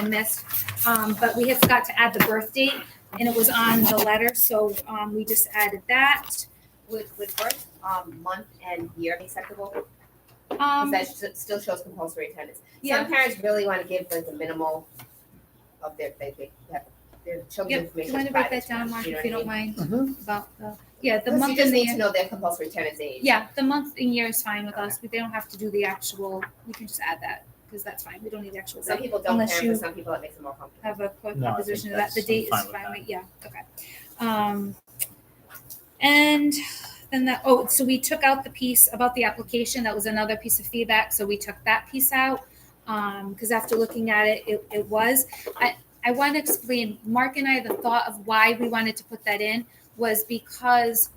missed, but we had forgot to add the birth date, and it was on the letter, so we just added that. Would birth, month and year be acceptable? Because that still shows compulsory attendance. Yeah. Some parents really want to give like the minimal of their children's information. You want to write that down, Mark, if you don't mind, Mhm. about the Plus, month you just and the need to year. know their compulsory attendance age. Yeah, the month and year is fine with us. They don't have to do the actual. We can just add that because that's fine. We don't need the actual. Some people don't unless care, you but some people it makes it more comfortable. have a quick No, I proposition think of that. The that's- date I'm is fine with fine. that. Right? Yeah. Okay. And then that. Oh, so we took out the piece about the application. That was another piece of feedback. So we took that piece out because after looking at it, it was. I want to explain. Mark and I, the thought of why we wanted to put that in was because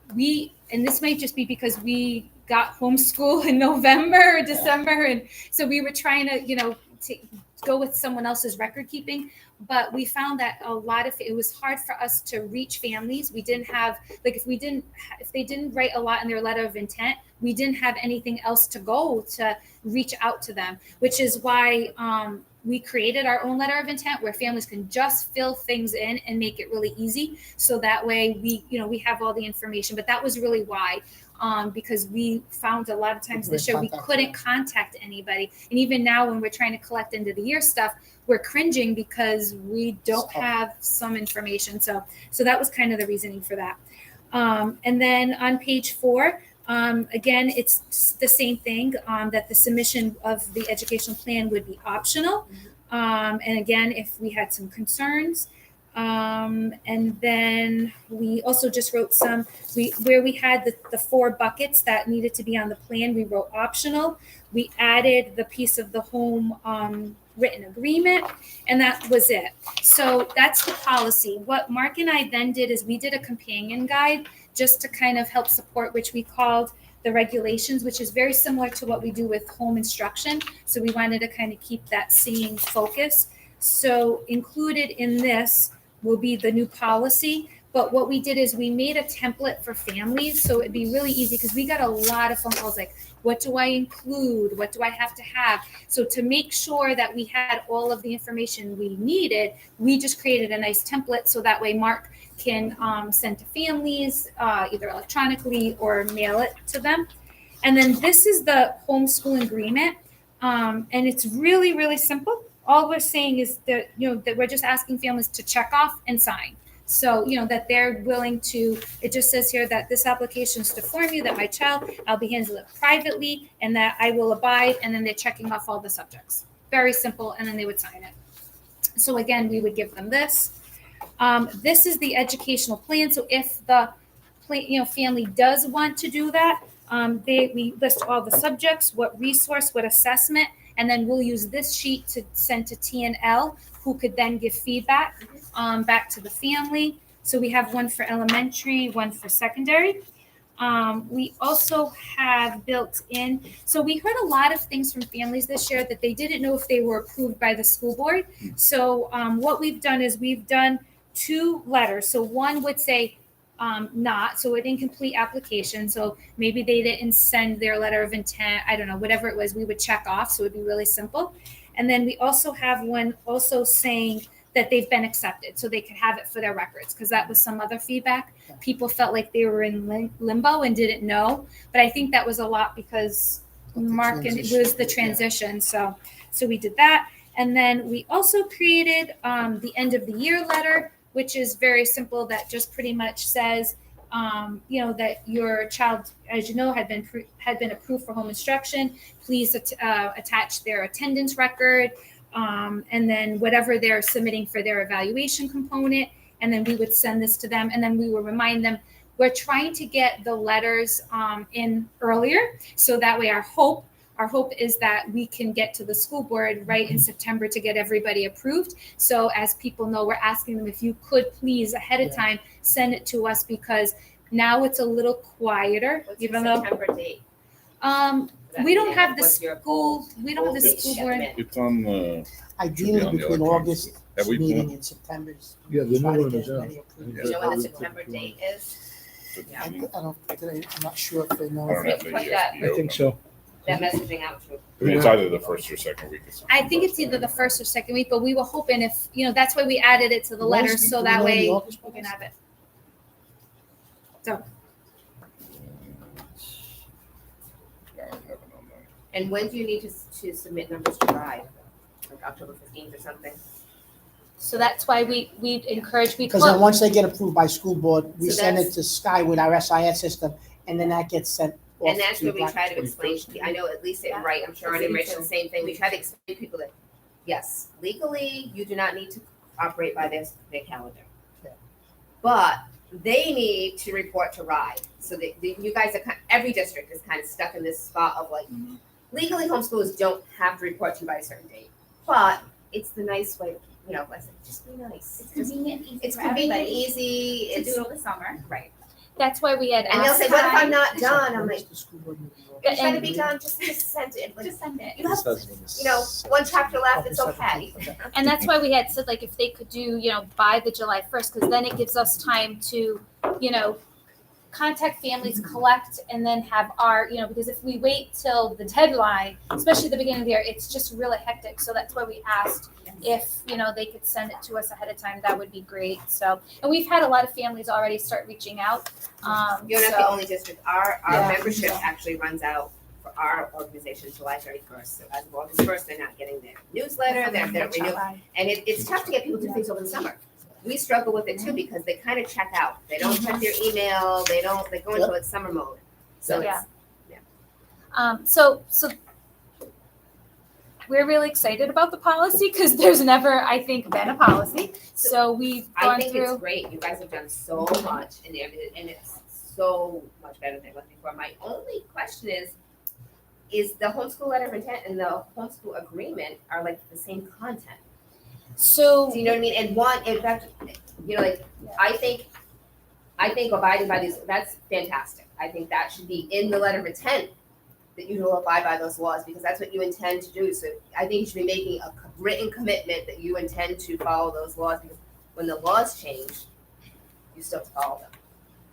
and this might just be because we got homeschool in November or December, and so we were trying to, to go with someone else's record keeping. But we found that a lot of it was hard for us to reach families. We didn't have if they didn't write a lot in their letter of intent, we didn't have anything else to go to reach out to them, which is why we created our own letter of intent where families can just fill things in and make it really easy. So that way we have all the information. But that was really why, because we found a lot of times this year we couldn't contact anybody. And even now when we're trying to collect end of the year stuff, we're cringing because we don't have some information. So that was kind of the reasoning for that. And then on page 4, again, it's the same thing, that the submission of the educational plan would be optional. And again, if we had some concerns, and then we also just wrote where we had the 4 buckets that needed to be on the plan, we wrote optional. We added the piece of the home written agreement, and that was it. So that's the policy. What Mark and I then did is we did a companion guide just to kind of help support, which we called the regulations, which is very similar to what we do with home instruction. So we wanted to kind of keep that same focus. So included in this will be the new policy. But what we did is we made a template for families. So it'd be really easy because we got a lot of phone calls like, what do I include? What do I have to have? So to make sure that we had all of the information we needed, we just created a nice template. So that way Mark can send to families either electronically or mail it to them. And then this is the homeschool agreement. And it's really, really simple. All we're saying is that, that we're just asking families to check off and sign. So, that they're willing to, it just says here that this application is to inform you that my child, I'll be handling it privately and that I will abide. And then they're checking off all the subjects. Very simple. And then they would sign it. So again, we would give them this. This is the educational plan. So if the family does want to do that, we list all the subjects, what resource, what assessment, and then we'll use this sheet to send to TNL, who could then give feedback back to the family. So we have one for elementary, one for secondary. We also have built in, so we heard a lot of things from families this year that they didn't know if they were approved by the school board. So what we've done is we've done 2 letters. So one would say not, so an incomplete application. So maybe they didn't send their letter of intent. I don't know, whatever it was, we would check off. So it'd be really simple. And then we also have one also saying that they've been accepted, so they could have it for their records, because that was some other feedback. People felt like they were in limbo and didn't know. But I think that was a lot because Mark and it was the transition. So we did that. And then we also created the end of the year letter, which is very simple, that just pretty much says, that your child, as you know, had been approved for home instruction. Please attach their attendance record, and then whatever they're submitting for their evaluation component. And then we would send this to them, and then we will remind them. We're trying to get the letters in earlier, so that way our hope is that we can get to the school board right in September to get everybody approved. So as people know, we're asking them if you could please ahead of time send it to us, because now it's a little quieter. What's even your though September date? we don't have the school. We don't have the school board. It's on the. Ideally on the between electronic August system. Have we meeting done- and September's. Yeah, the try new to one get is as out. many approved. Do you know what the September date is? I'm not sure if they know. I don't have if- the I ESP think so. that messaging out to. I mean, it's either the first or second week. I think it's either the first or second week, but we were hoping if, that's why we added it to the letter, so that way we can have it. So. And when do you need to submit numbers to RIDE? Like October 15th or something? So that's why we encourage, Because then once they get approved by school board, we So send it to Sky with our SIS system, and then that gets sent off. And that's to where we Black- try to explain, I know at least Yeah. right, I'm sure on Enrich the same thing, we try to explain to people that, yes, legally, you do not need to operate by their calendar. Yeah. But they need to report to RIDE, so that you guys are, every district is kind of stuck in this spot of like, legally homeschoolers don't have to report to you by a certain date, but it's the nice way, I said, just be nice. It's convenient, easy It's for convenient, everybody easy, to it's, do it over the summer. right. that's why we had And they'll asked. say, what if I'm not done? I'm like, The school board meeting. you're trying to be done, just send it. Like, Just send it. you have, one chapter left, it's okay. And that's why we had said, like, if they could do, by the July 1st, because then it gives us time to, contact families, collect, and then have our, because if we wait till the deadline, especially the beginning of the year, it's just really hectic. So that's why we asked if, they could send it to us ahead of time, that would be great. So, and we've had a lot of families already start reaching out. You're not the only district. Our Yeah. membership actually runs out for our organization July 31st. So as of August 1st, they're not getting their newsletter, they're renewing. And it's tough to get people to do things over the summer. We struggle with it too because they kind of check out. They don't check their email, they go into like summer mode. So Yeah. it's, So we're really excited about the policy because there's never, I think, been a policy. So we've I gone think through. it's great. You guys have done so much and it's so much better than it was before. My only question is the homeschool letter of intent and the homeschool agreement are like the same content. So Do you know what I mean? And one, in fact, I think abiding by these, that's fantastic. I think that should be in the letter of intent that you will abide by those laws because that's what you intend to do. So I think you should be making a written commitment that you intend to follow those laws because when the laws change, you still have to follow them.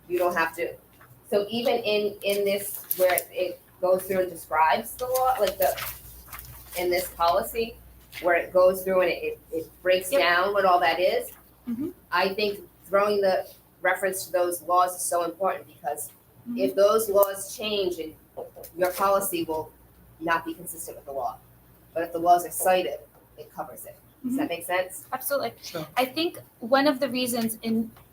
You don't have to. So even in this where it goes through and describes the law, like in this policy, where it goes through and it breaks down what all that is. Mhm. I think throwing the reference to those laws is so important because if those laws change and your policy will not be consistent with the law. But if the laws are cited, it covers it. Does that make sense? absolutely. Sure. I think one of the reasons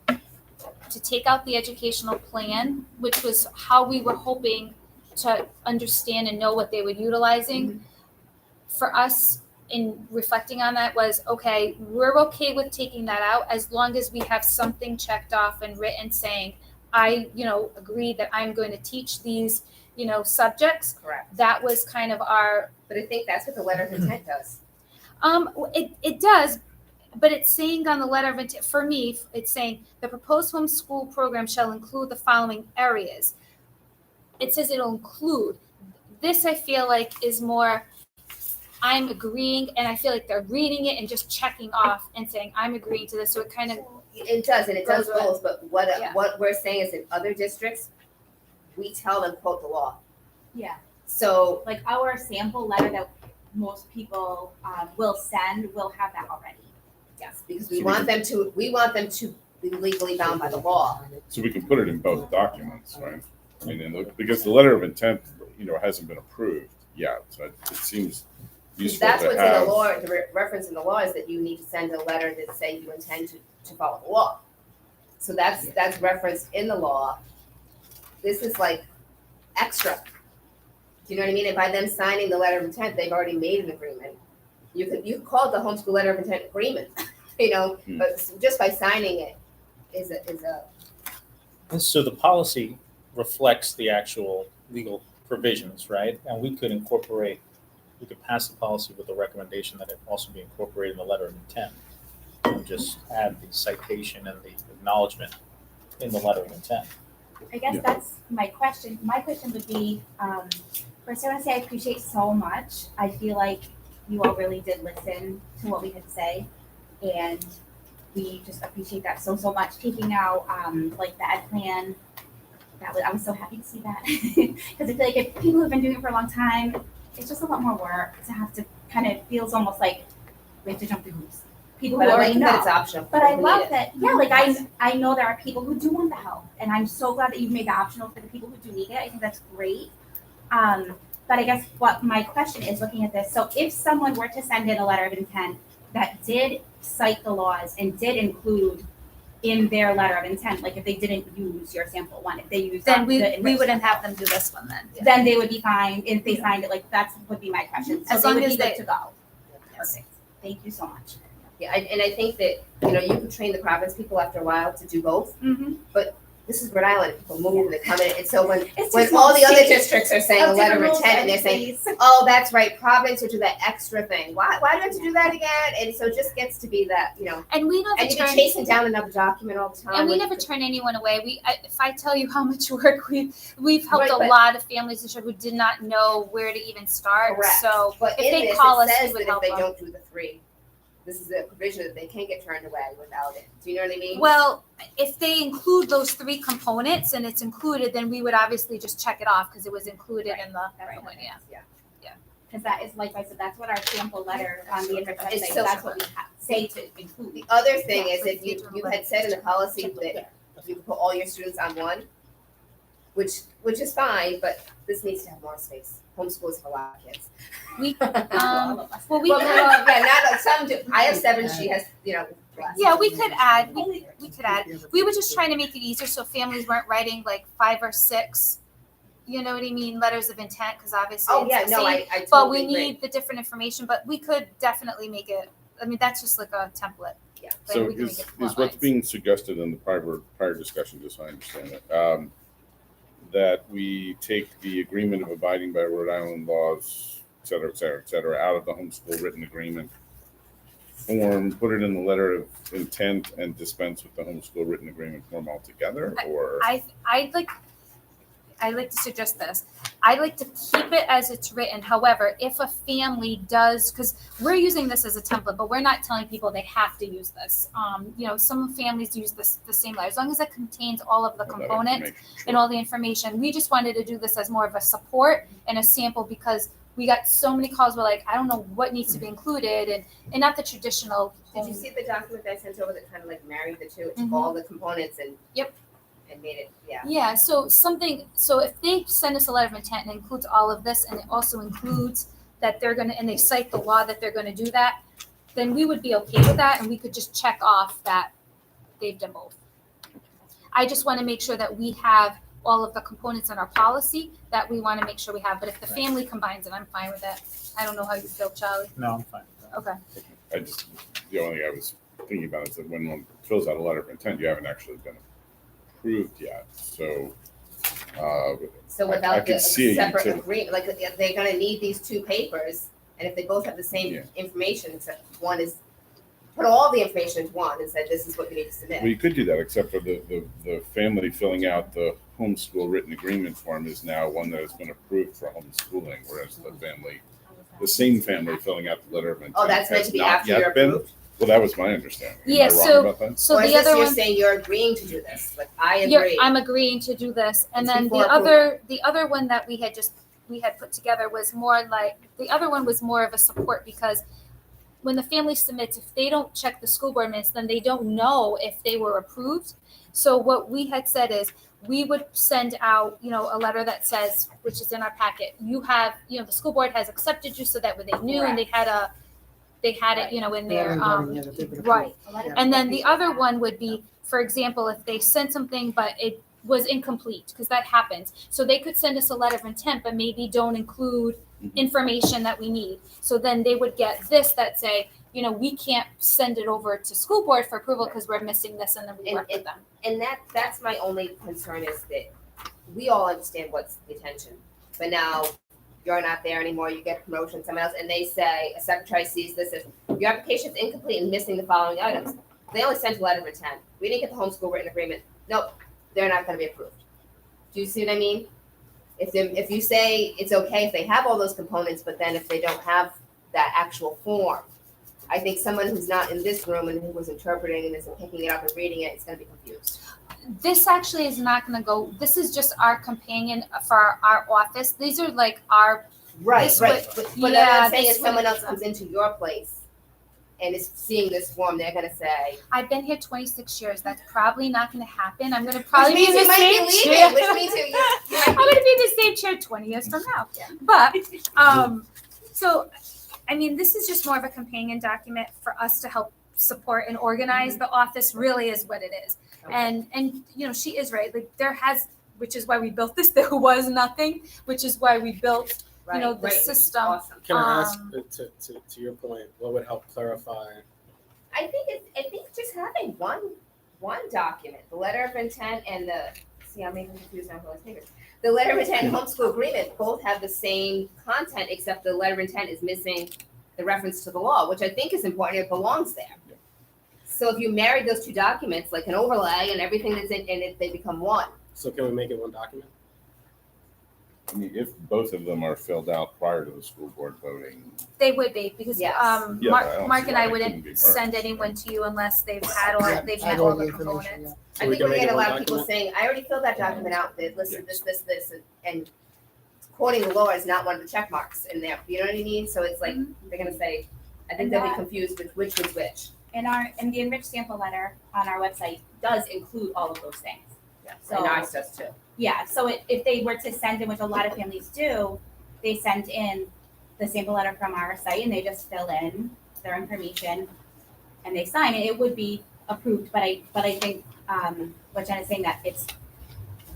to take out the educational plan, which was how we were hoping to understand and know what they were utilizing, for us in reflecting on that was, okay, we're okay with taking that out as long as we have something checked off and written saying, I, agree that I'm going to teach these, subjects. Correct. That was kind of our, But I think that's what the letter of intent does. it does, but it's saying on the letter of intent, for me, it's saying the proposed homeschool program shall include the following areas. It says it'll include. This I feel like is more, I'm agreeing, and I feel like they're reading it and just checking off and saying, I'm agreeing to this. So it kind of, It does, and it does Goes with- both, but what Yeah. what we're saying is in other districts, we tell them quote the law. Yeah, So like our sample letter that most people will send will have that already. yes, because So we want them to be legally bound by the law. So we can put it in both documents, right? I mean, because the letter of intent, hasn't been approved yet, so it seems useful That's to what's in have. the law, the reference in the law is that you need to send a letter that say you intend to follow the law. So that's referenced in the law. This is like extra. Do you know what I mean? And by them signing the letter of intent, they've already made an agreement. You could call it the homeschool letter of intent agreement, but just by signing it is a So the policy reflects the actual legal provisions, right? And we could pass the policy with the recommendation that it also be incorporated in the letter of intent. And just add the citation and the acknowledgement in the letter of intent. I guess Yeah. that's my question. My question would be, first I want to say I appreciate so much. I feel like you all really did listen to what we had to say. And we just appreciate that so much. Taking out like the ed plan I was so happy to see that. Because I feel like if people have been doing it for a long time, it's just a lot more work to have to kind of feels almost like we have to jump through hoops. People But who I already like know. that it's optional. But I People love need it. that, yeah, like I know there are people who do want the help, and I'm so glad that you've made that optional for the people who do need it. I think that's great. But I guess what my question is looking at this, so if someone were to send in a letter of intent that did cite the laws and did include in their letter of intent, like if they didn't use your sample one, if they used Then we the enriched wouldn't one, have them do this one then. then they would be fine if they signed it, like that's would be my question. So As they long would as be good they- to go. Yes. Perfect. Thank you so much. Yeah, and I think that, you could train the Providence people after a while to do both. Mm-hmm. This is Rhode Island, people move and they come in, and so when It's when just all the other states districts are saying a of letter of different rules intent, and and they're saying, states. oh, that's right, Providence will do that extra thing. Why do I have to do that again? And so it just gets to be that, And we never and you're turn, chasing down another document all the time. and we when- never turn anyone away. If I tell you how much work we've helped Right, a but- lot of families this year who did not know where to even start. Correct. So But if in they this, call it us, we says would that if help they them. don't do the 3, this is a provision that they can get turned away without it. Do you know what I mean? Well, if they include those 3 components and it's included, then we would obviously just check it off because it was included in the That's one, yeah. Because that is, like I said, that's what our sample letter on the enriched It's website, so- that's what we say to include. The other thing Yeah, is so if it's you had said in the policy that you could put all your students on one, which is fine, but this needs to have more space. Homeschools have a lot of kids. We, All of us. well, we Well, could, yeah, not some do. I have 7. She has, less. yeah, we could add, we could add. We were just trying to make it easier so families weren't writing like 5 or 6, you know what I mean, letters of intent, because obviously Oh it's yeah, the no, same. I totally But we agree. need the different information, but we could definitely make it, I mean, that's just like a template. Yeah. But So we can make is it 4 what's lines. being suggested in the prior discussion, just so I understand it, that we take the agreement of abiding by Rhode Island laws, et cetera, out of the homeschool written agreement form, put it in the letter of intent, and dispense with the homeschool written agreement form altogether, or? I'd like to suggest this. I'd like to keep it as it's written. However, if a family does, because we're using this as a template, but we're not telling people they have to use this. Some families use the same letter, as long as it contains all of the that components information, and all the information. We just wanted to do this as more of a support and a sample because we got so many calls. We're like, I don't know what needs to be included, and not the traditional. Did you see the document that I sent over that kind of like married the two? It took Mhm. all the components and Yep. and made it, yeah. Yeah, so if they send us a letter of intent and includes all of this, and it also includes that they're gonna, and they cite the law that they're gonna do that, then we would be okay with that, and we could just check off that they've done both. I just wanna make sure that we have all of the components in our policy that we wanna make sure we have, but if the family combines it, I'm fine with it. I don't know how you feel, Charlie. No, I'm fine. Okay. the only thing I was thinking about is that when one fills out a letter of intent, you haven't actually been approved yet, so, So I without could the see a separate utility. agreement, like they're gonna need these 2 papers, and if they both have the same Yeah. information, except one is, put all the information into one and said, this is what you need to submit. well, you could do that, except for the family filling out the homeschool written agreement form is now one that has been approved for homeschooling, whereas the same family filling out the letter of intent Oh, that's meant has to be not after yet you're been. approved? Well, that was my understanding. Am Yeah, I wrong so- about that? So Or is the this other you're one. saying you're agreeing to do this, like, I agree. I'm agreeing to do this, and It's then before the other one that we had put together was more like, the other one was more of a support because when the family submits, if they don't check the school board minutes, then they don't know if they were approved. So what we had said is, we would send out, a letter that says, which is in our packet, you have, the school board has accepted you so that way they knew and they had it, in They their, haven't done it yet, if they've been right. A lot of And then people the other appreciate one would be, for example, if they sent something but it was incomplete, because that happens. So they could send us a letter of intent, but maybe don't include Mhm. information that we need. So then they would get this that say, we can't send it over to school board for approval because we're missing this, and then we work with them. And that's my only concern is that we all understand what's the intention, but now you're not there anymore, you get a promotion, someone else, and they say, a secretary sees this as, your application is incomplete and missing the following items. They only sent a letter of intent. We didn't get the homeschool written agreement. Nope, they're not gonna be approved. Do you see what I mean? If you say it's okay if they have all those components, but then if they don't have that actual form, I think someone who's not in this room and who was interpreting and isn't picking it up and reading it is gonna be confused. this actually is not gonna go, this is just our companion for our office. These are like our, Right, This right. would- But what yeah, I'm saying this is someone would- else comes into your place and is seeing this form, they're gonna say, I've been here 26 years. That's probably not gonna happen. I'm gonna which probably be means in the you might be same leaving, chair. which means you I'm might gonna be in the same chair 20 years from now. Yeah. But so I mean, this is just more of a companion document for us to help support and organize the office. Really, is what it is. Okay. And you know, she is right. Like there has, which is why we built this. There was nothing, which is why we built. right, know, the right, which is system. Awesome. Can I ask, Um, to your point, what would help clarify? I think just having one document, the letter of intent and I'm making confused now with fingers. The letter of intent and homeschool agreement both have the same content, except the letter of intent is missing the reference to the law, which I think is important. It belongs there. Yeah. So if you marry those two documents, like an overlay and everything that's in it, they become one. So can we make it one document? I mean, if both of them are filled out prior to the school board voting, They would be because Yes. Yeah, I don't Mark see and why I it couldn't wouldn't be merged, send anyone to you unless they've had all Yeah, they've I met know all the information, components. So I we think we're can make getting a it lot one of people document? saying, I already filled that document out, that listed this, and quoting the law is not one of the check marks in there, you know what I mean? So it's like, they're gonna say, I think And they'll be that- confused with which was which. And the enriched sample letter on our website does include all of those things. Yeah, So- and ours does too. Yeah, so if they were to send in, which a lot of families do, they send in the sample letter from our site and they just fill in their information and they sign it, it would be approved, but I think, what Jen is saying, that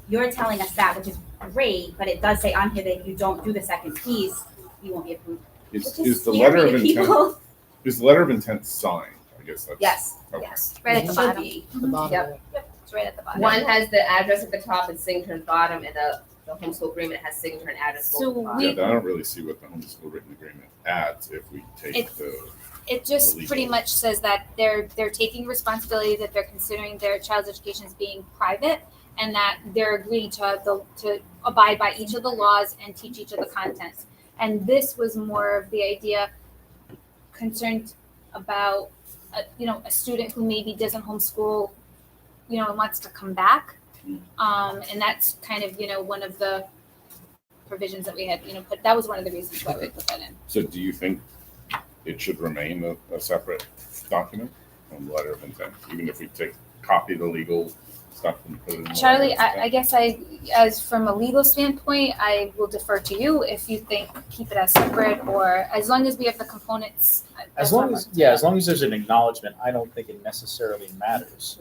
you're telling us that, which is great, but it does say on here that if you don't do the second piece, you won't be approved. is Which is the scary letter of to intent, people. is the letter of intent signed? I guess that's. Yes, Okay. yes. Right at the Should bottom. be. The bottom Yep. of it. It's right at the bottom. One has the address at the top and signature at the bottom, and the homeschool agreement has signature and address both So at the bottom. we- Yeah, I don't really see what the homeschool written agreement adds if we take It- the, It just Illegal. pretty much says that they're taking responsibility, that they're considering their child's education as being private, and that they're agreeing to abide by each of the laws and teach each of the contents. And this was more of the idea concerned about a student who maybe doesn't homeschool, and wants to come back. And that's kind of one of the provisions that we had put. That was one of the reasons why we put that in. so do you think it should remain a separate document on the letter of intent, even if we copy the legal stuff and put it in the letter Charlie, of intent? I guess as from a legal standpoint, I will defer to you if you think keep it as separate, or as long as we have the components. As that's long what as, yeah, as long as there's an acknowledgement, I don't think it necessarily matters.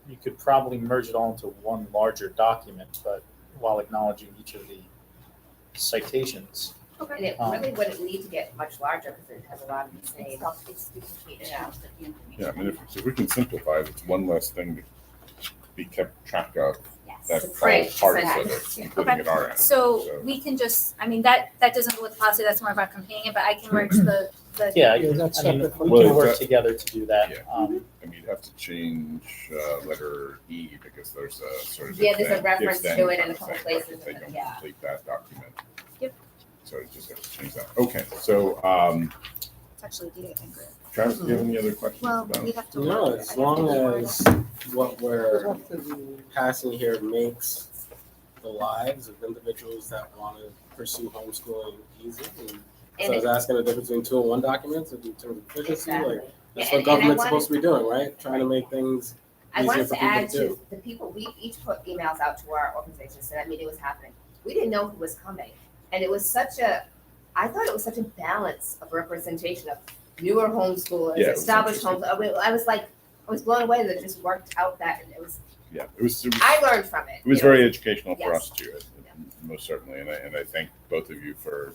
You could probably merge it all into one larger document, but while acknowledging each of the citations. And it really wouldn't need to get much larger because it has a lot of the same. It's duplicated, Yeah. most of the information. Yeah, I mean, if we can simplify it, it's one less thing to be kept track of, Yes. that's To all print, parts to of send. it, including at our end. So we can just, I mean, that doesn't go with the policy, that's more of our companion, but I can merge the. Yeah, Yeah, that's I mean, separate we from- can Well, work that- together to do that. Yeah. Um, I mean, you'd have to change letter E because there's a sort of. Yeah, there's a if then- reference if then to it in kind a of couple thing, places, if they don't yeah. complete that document. Yep. So you just have to change that. Okay, so It's actually D, I think, right? Travis, do you have any other questions Well, about we'd it? have to. No, word it. as I'd have to long reword as it. what It's we're up to the- passing here makes the lives of individuals that want to pursue homeschooling easy. And so I was asking the difference between 2 and 1 documents in terms of efficiency, Exactly. like, that's Yeah, what and I government's wanted- supposed to be doing, right? Trying to make things I easier wanted for to people add to do. to the people, we each put emails out to our organization, so that meeting was happening. We didn't know who was coming. And it was I thought it was such a balance of representation of newer homeschoolers, Yeah, it was established interesting. homeschoolers. I was blown away that it just worked out that, and Yeah, it was I learned from it. It was you know. very educational for Yes. us too, most certainly, and I thank both of you for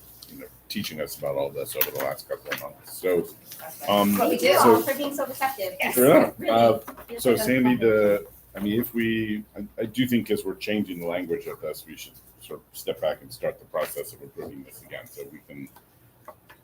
teaching us about all this over the last couple of months. So, That's what we Thank do. you so- all for being so receptive. Yes. Fair enough. Really. Feels so like a Sandy, pleasure. if I do think as we're changing the language of this, we should sort of step back and start the process of approving this again, so we can,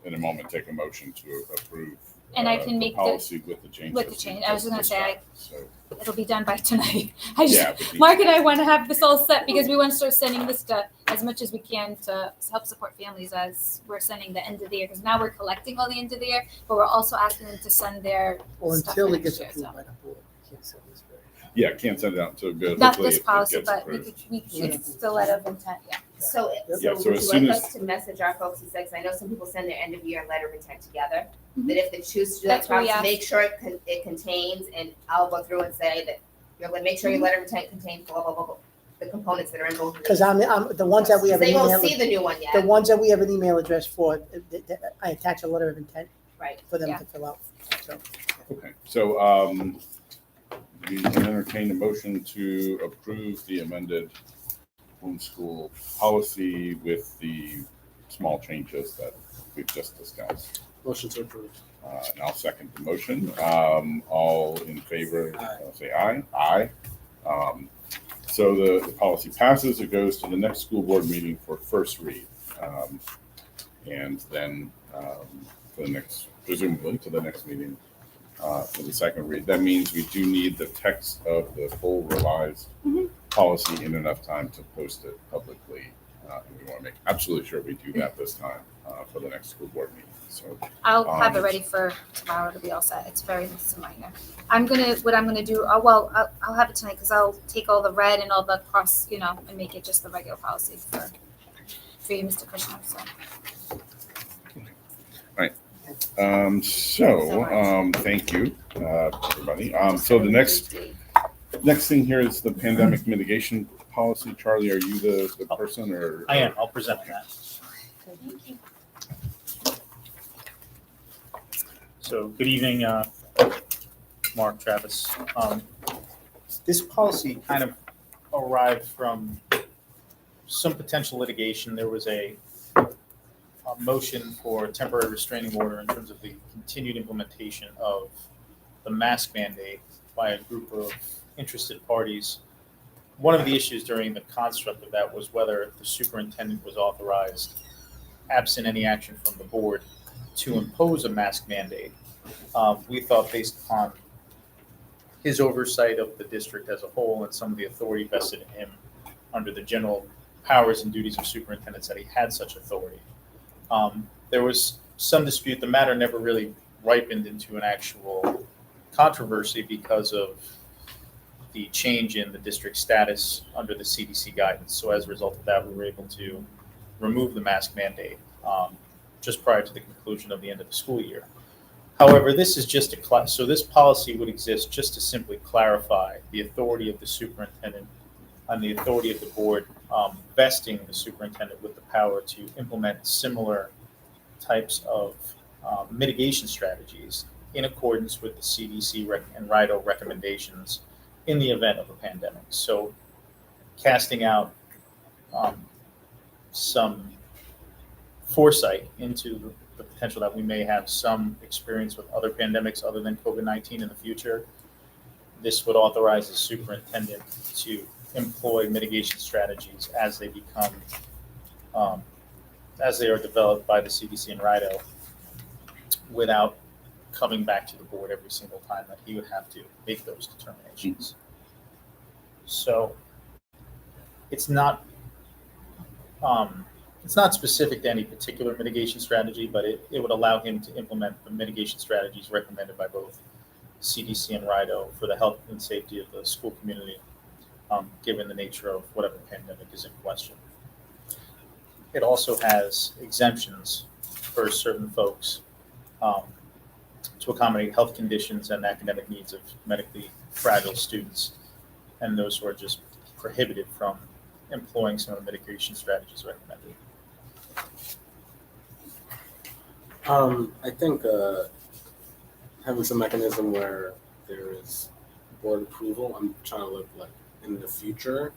in a moment, take a motion to approve. And I can make the- policy with the changes. with the change. I was just gonna say, So, It'll be done by tonight. I just, yeah. but the- Mark and I want to have this all set because we want to start sending this to as much as we can to help support families as we're sending the end of the year. Because now we're collecting all the end of the year, but we're also asking them to send their Or stuff until for it gets next year, approved so. by the board. You can't say this very. Yeah, can't send it out until it goes. Not hopefully this it policy, gets but approved. we could still let of intent, yeah. So, Yeah, so would as you soon like as- us to message our folks and say, 'cause I know some people send their end of year letter of intent together, Mhm. that if they choose to do that, That's what we asked. make sure it contains, and I'll go through and say that, you're gonna make sure your letter of intent contains blah, blah, blah, blah, the components that are in both. of Because these. I'm, the ones that we have an They won't email, see the new one yet, the ones that we have an email address for, I attach a letter of intent right? for them Yeah. to fill out, so. Okay, so we can entertain a motion to approve the amended homeschool policy with the small changes that we've just discussed. Motion to approve. And I'll second the motion. All in favor, Aye. say aye. Aye. So the policy passes. It goes to the next school board meeting for first read. And then for the next, presumably to the next meeting for the second read. That means we do need the text of the full revised policy in enough time to post it publicly. And we want to make absolutely sure we do that this time for the next school board meeting. So I'll have it ready for tomorrow to be all set. It's very minor. What I'm gonna do, I'll have it tonight because I'll take all the red and all the cross, and make it just the regular policy for you, Mr. Kushner, so. Thank you, everybody. So the next thing here is the pandemic mitigation policy. Charlie, are you the person or? I am. I'll present that. Thank you. So good evening, Mark, Travis. This policy kind of arrived from some potential litigation. There was a motion for a temporary restraining order in terms of the continued implementation of the mask mandate by a group of interested parties. One of the issues during the construct of that was whether the superintendent was authorized, absent any action from the board, to impose a mask mandate. We thought, based upon his oversight of the district as a whole and some of the authority vested in him under the general powers and duties of superintendents, that he had such authority. There was some dispute. The matter never really ripened into an actual controversy because of the change in the district status under the CDC guidance. So as a result of that, we were able to remove the mask mandate just prior to the conclusion of the end of the school year. However, this is just so this policy would exist just to simply clarify the authority of the superintendent and the authority of the board, vesting the superintendent with the power to implement similar types of mitigation strategies in accordance with the CDC and RIDO recommendations in the event of a pandemic. So casting out some foresight into the potential that we may have some experience with other pandemics other than COVID-19 in the future, this would authorize the superintendent to employ mitigation strategies as they become, as they are developed by the CDC and RIDO, without coming back to the board every single time that he would have to make those determinations. So it's not specific to any particular mitigation strategy, but it would allow him to implement the mitigation strategies recommended by both CDC and RIDO for the health and safety of the school community, given the nature of whatever pandemic is in question. It also has exemptions for certain folks to accommodate health conditions and academic needs of medically fragile students, and those who are just prohibited from employing some of the mitigation strategies recommended. I think having some mechanism where there is board approval, I'm trying to look like in the future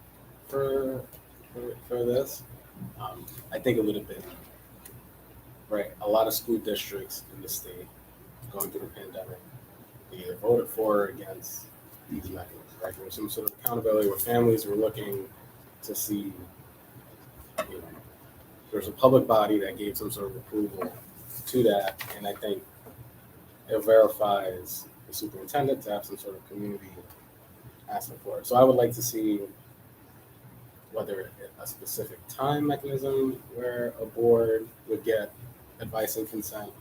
for this. I think it would have been right. A lot of school districts in the state going through the pandemic, they either voted for or against these mechanisms. Right, there was some sort of accountability where families were looking to see, there's a public body that gave some sort of approval to that, and I think it verifies the superintendent to have some sort of community asking for it. So I would like to see whether a specific time mechanism where a board would get advice and consent,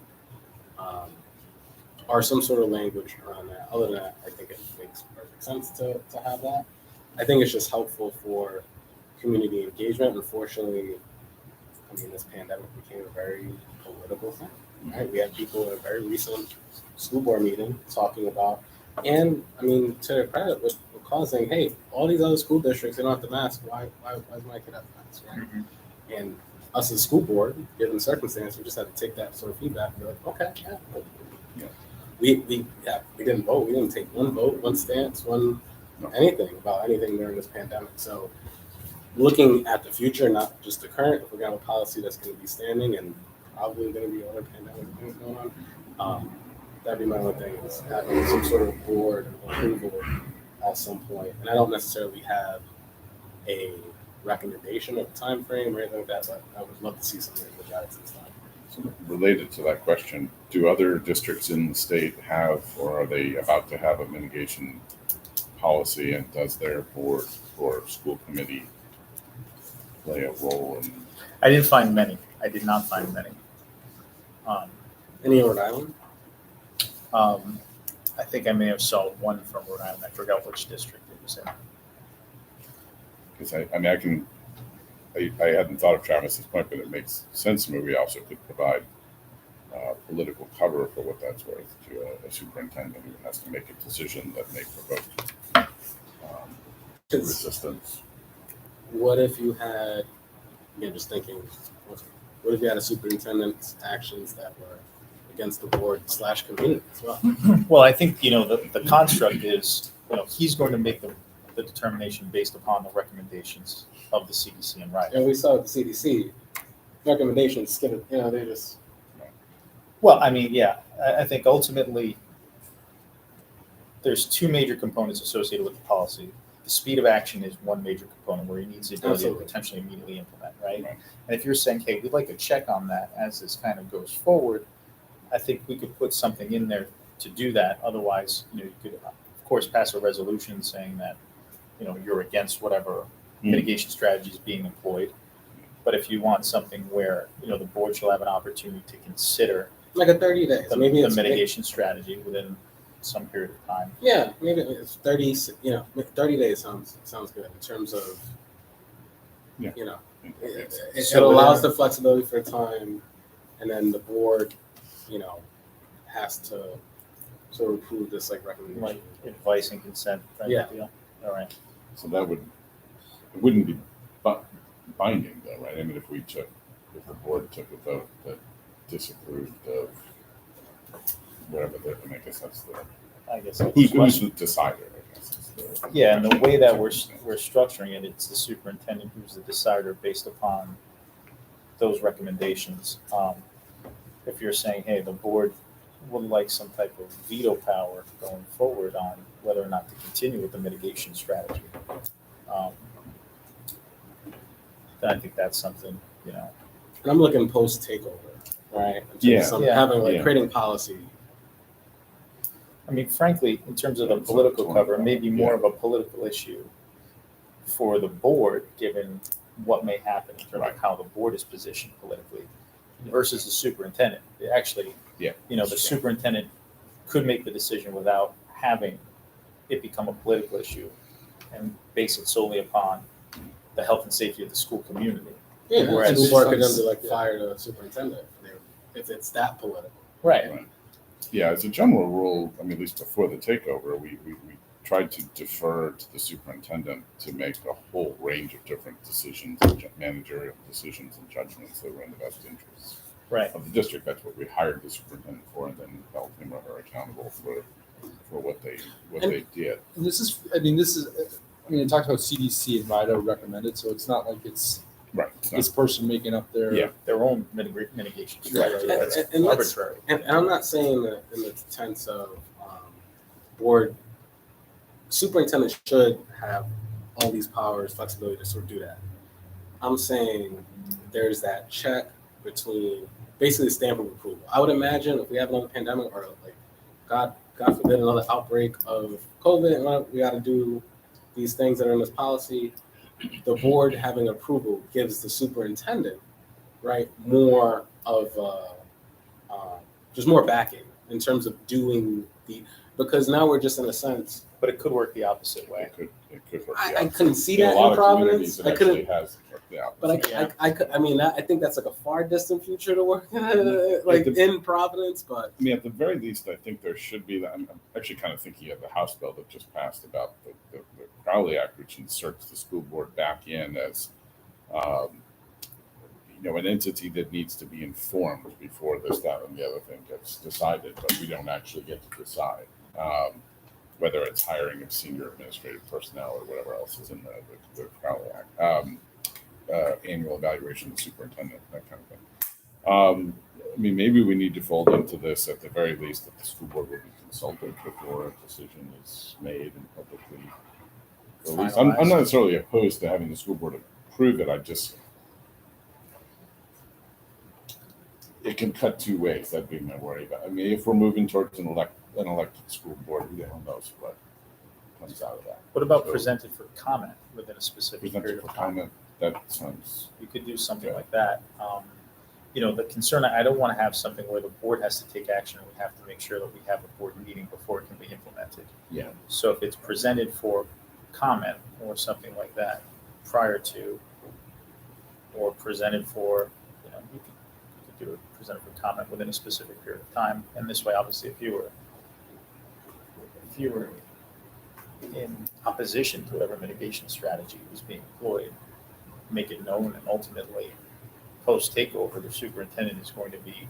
or some sort of language around that. Other than that, I think it makes perfect sense to have that. I think it's just helpful for community engagement. Unfortunately, I mean, this pandemic became a very political thing, right? We had people in a very recent school board meeting talking about, and I mean, to their credit, with causing, hey, all these other school districts, they don't have to mask. Why is my kid have to mask, right? Mm-hmm. And us as a school board, given the circumstance, we just had to take that sort of feedback and be like, okay, Yeah. We didn't vote. We didn't take one vote, one stance, one anything about anything during this pandemic. So looking at the future, not just the current, if we're gonna have a policy that's gonna be standing and probably gonna be other pandemic things going on, that'd be my only thing, is having some sort of board approval at some point. And I don't necessarily have a recommendation of a time frame or anything like that, but I would love to see something in the guidance this time. So related to that question, do other districts in the state have, or are they about to have, a mitigation policy, and does their board or school committee play a role in? I didn't find many. I did not find many. Any Rhode Island? I think I may have saw one from Rhode Island. I forgot which district it was in. Because I hadn't thought of Travis's point, but it makes sense to me. We also could provide political cover, for what that's worth, to a superintendent who has to make a decision that may provoke resistance. What if you had, just thinking, what if you had a superintendent's actions that were against the board / community as well? Well, I think, the construct is, he's going to make the determination based upon the recommendations of the CDC and RIDE. And we saw the CDC recommendations skip it, they just. Well, I mean, yeah, I think ultimately there's two major components associated with the policy. The speed of action is one major component where he needs the ability Absolutely. to potentially immediately implement, right? And if you're saying, hey, we'd like to check on that as this kind of goes forward, I think we could put something in there to do that. Otherwise, you could, of course, pass a resolution saying that, you're against whatever mitigation strategy is being employed. But if you want something where, the board shall have an opportunity to consider Like a 30 days, maybe the it's mitigation strategy within some period of time. Yeah, maybe it's 30. 30 days sounds good in terms of. Yeah. It So allows within- the flexibility for time, and then the board, has to sort of approve this recommendation. Like advice and consent type Yeah. of deal. All right. So it wouldn't be binding though, right? I mean, if the board took a vote that disapproved of whatever, I guess that's that's who's the the question. decider, I guess. Is Yeah, and the way that we're structuring it, it's the superintendent who's the decider based upon those recommendations. If you're saying, hey, the board would like some type of veto power going forward on whether or not to continue with the mitigation strategy, then I think that's something, And I'm looking post takeover, right? In terms of Yeah. having Yeah. creating policy. I mean, frankly, in terms of the political cover, it may be more of a political issue for the board, given what may happen in terms of how the board is positioned politically versus the superintendent. It actually, the superintendent could make the decision without having it become a political issue and base it solely upon the health and safety of the school community. Yeah, Whereas and the board could then some- be fire the superintendent if it's that political. Right. Yeah, as a general rule, I mean, at least before the takeover, we tried to defer to the superintendent to make a whole range of different decisions, managerial decisions and judgments that were in the best interests Right. of the district. That's what we hired the superintendent for, and then held him or her accountable for what they did. And it talked about CDC and RIDA recommended, so it's not like it's Right. It's not- this person making up their. Yeah. Their own mitigation strategy. Right. That's And let's- arbitrary. And I'm not saying that in the sense of board, superintendent should have all these powers, flexibility to sort of do that. I'm saying there's that check between basically the stamp of approval. I would imagine if we have another pandemic or like God forbid another outbreak of COVID, and we got to do these things that are in this policy, the board having approval gives the superintendent, right, more of just more backing, in terms of doing because now we're just in a sense. But it could work the opposite way. It could work. I couldn't see In a that lot in of Providence. communities, I it couldn't. actually has worked the opposite. But Yeah. I could. I mean, I think that's like a far distant future to work in Providence. But I mean, at the very least, I think there should be that. I'm actually kind of thinking of the House bill that just passed about the Crowley Act, which inserts the school board back in as, an entity that needs to be informed before this, that, and the other thing gets decided, but we don't actually get to decide whether it's hiring of senior administrative personnel or whatever else is in the Crowley Act. Annual evaluation of the superintendent, that kind of thing. I mean, maybe we need to fold into this at the very least that the school board will be consulted before a decision is made and publicly released. I'm not necessarily opposed to having the school board approve it. It can cut two ways. That'd be my worry about. I mean, if we're moving towards an elected school board, who the hell knows what comes out of that? What about So, presented for comment within a specific presented period for of time? comment? That sounds. You could do something Yeah. like that. The concern, I don't want to have something where the board has to take action and we have to make sure that we have a board meeting before it can be implemented. Yeah. So if it's presented for comment or something like that prior to, or presented for, you could do it, presented for comment within a specific period of time. And this way, obviously, if you were in opposition to whatever mitigation strategy was being employed, make it known, and ultimately post takeover, the superintendent is going to be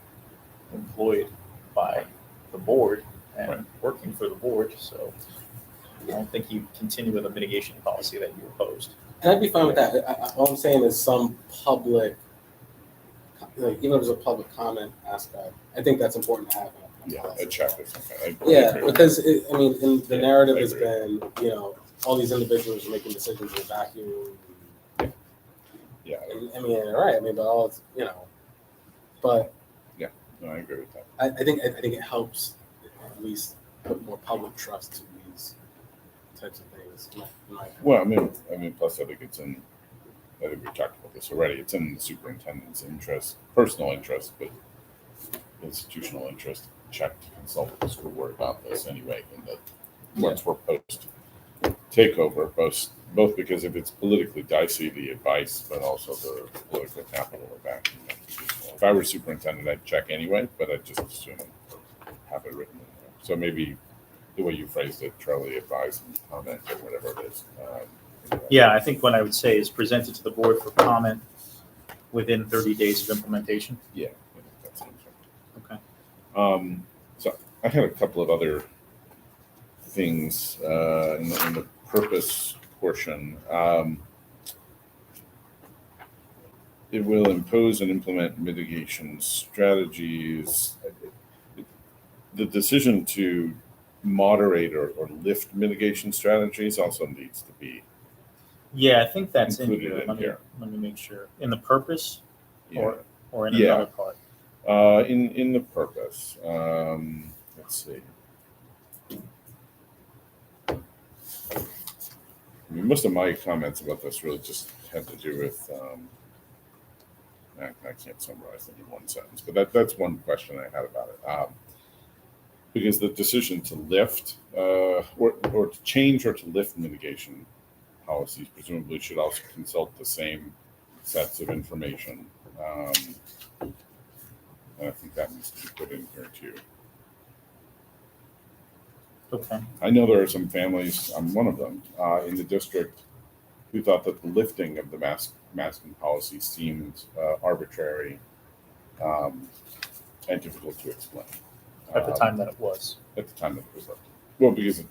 employed by the board and Right. working for the board. So I don't think you continue with a mitigation policy that you opposed. and I'd be fine with that. All I'm saying is some public, even if there's a public comment aspect, I think that's important to have. Yeah, a check or something. Yeah, because in the narrative I has agree. been, all these individuals are making decisions in a vacuum. Yeah, And, right. But all it's, but no, I agree with that. I think it helps at least put more public trust to these types of things. in my opinion. Well, I mean, plus I think we talked about this already. It's in the superintendent's interest, personal interest, but institutional interest. Check to consult with the school board about this anyway. And that once we're post takeover, both because if it's politically dicey, the advice, but also the political capital of action. If I were superintendent, I'd check anyway, but I'd just assume have it written in there. So maybe the way you phrased it, Charlie, advise and comment or whatever it is. Yeah, I think what I would say is presented to the board for comment within 30 days of implementation. Yeah, I think that sounds right. Okay. So I had a couple of other things in the purpose portion. It will impose and implement mitigation strategies. The decision to moderate or lift mitigation strategies also needs to be Yeah, I think that's in Included here. in Let me, here. let me make sure. In the purpose yeah, or in Yeah. another part? in the purpose. Let's see. I mean, most of my comments about this really just had to do with. I can't summarize it in one sentence, but that's one question I had about it. Because the decision to lift or to change or to lift mitigation policies presumably should also consult the same sets of information. And I think that needs to be put in here too. Okay. I know there are some families, I'm one of them, in the district who thought that the lifting of the masking policy seemed arbitrary and difficult to explain. At the time that it was. At the time that it was lifted. Well, because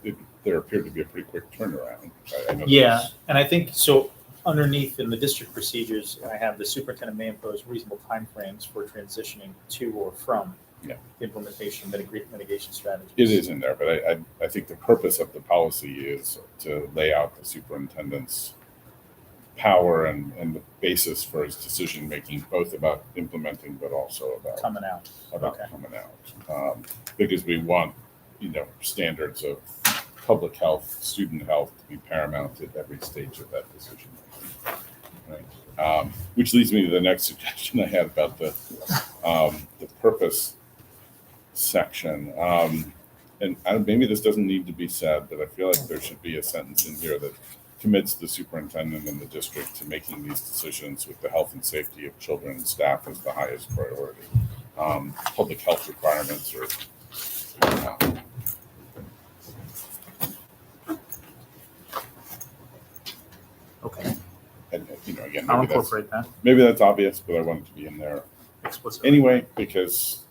there appeared to be a pretty quick turnaround. I know Yeah, and I think so. Underneath in the district procedures, I have the superintendent may impose reasonable timeframes for transitioning to or from Yeah. the implementation of mitigation strategies. It is in there, but I think the purpose of the policy is to lay out the superintendent's power and the basis for his decision making, both about implementing but also about coming out. Okay. coming out. Because we want standards of public health, student health to be paramount at every stage of that decision making. Right. Which leads me to the next suggestion I had about the purpose section. And maybe this doesn't need to be said, but I feel like there should be a sentence in here that commits the superintendent and the district to making these decisions with the health and safety of children and staff as the highest priority. Public health requirements or Okay, and again, I'll maybe that's, incorporate that that's obvious, but I want it to be in there explicitly. anyway, because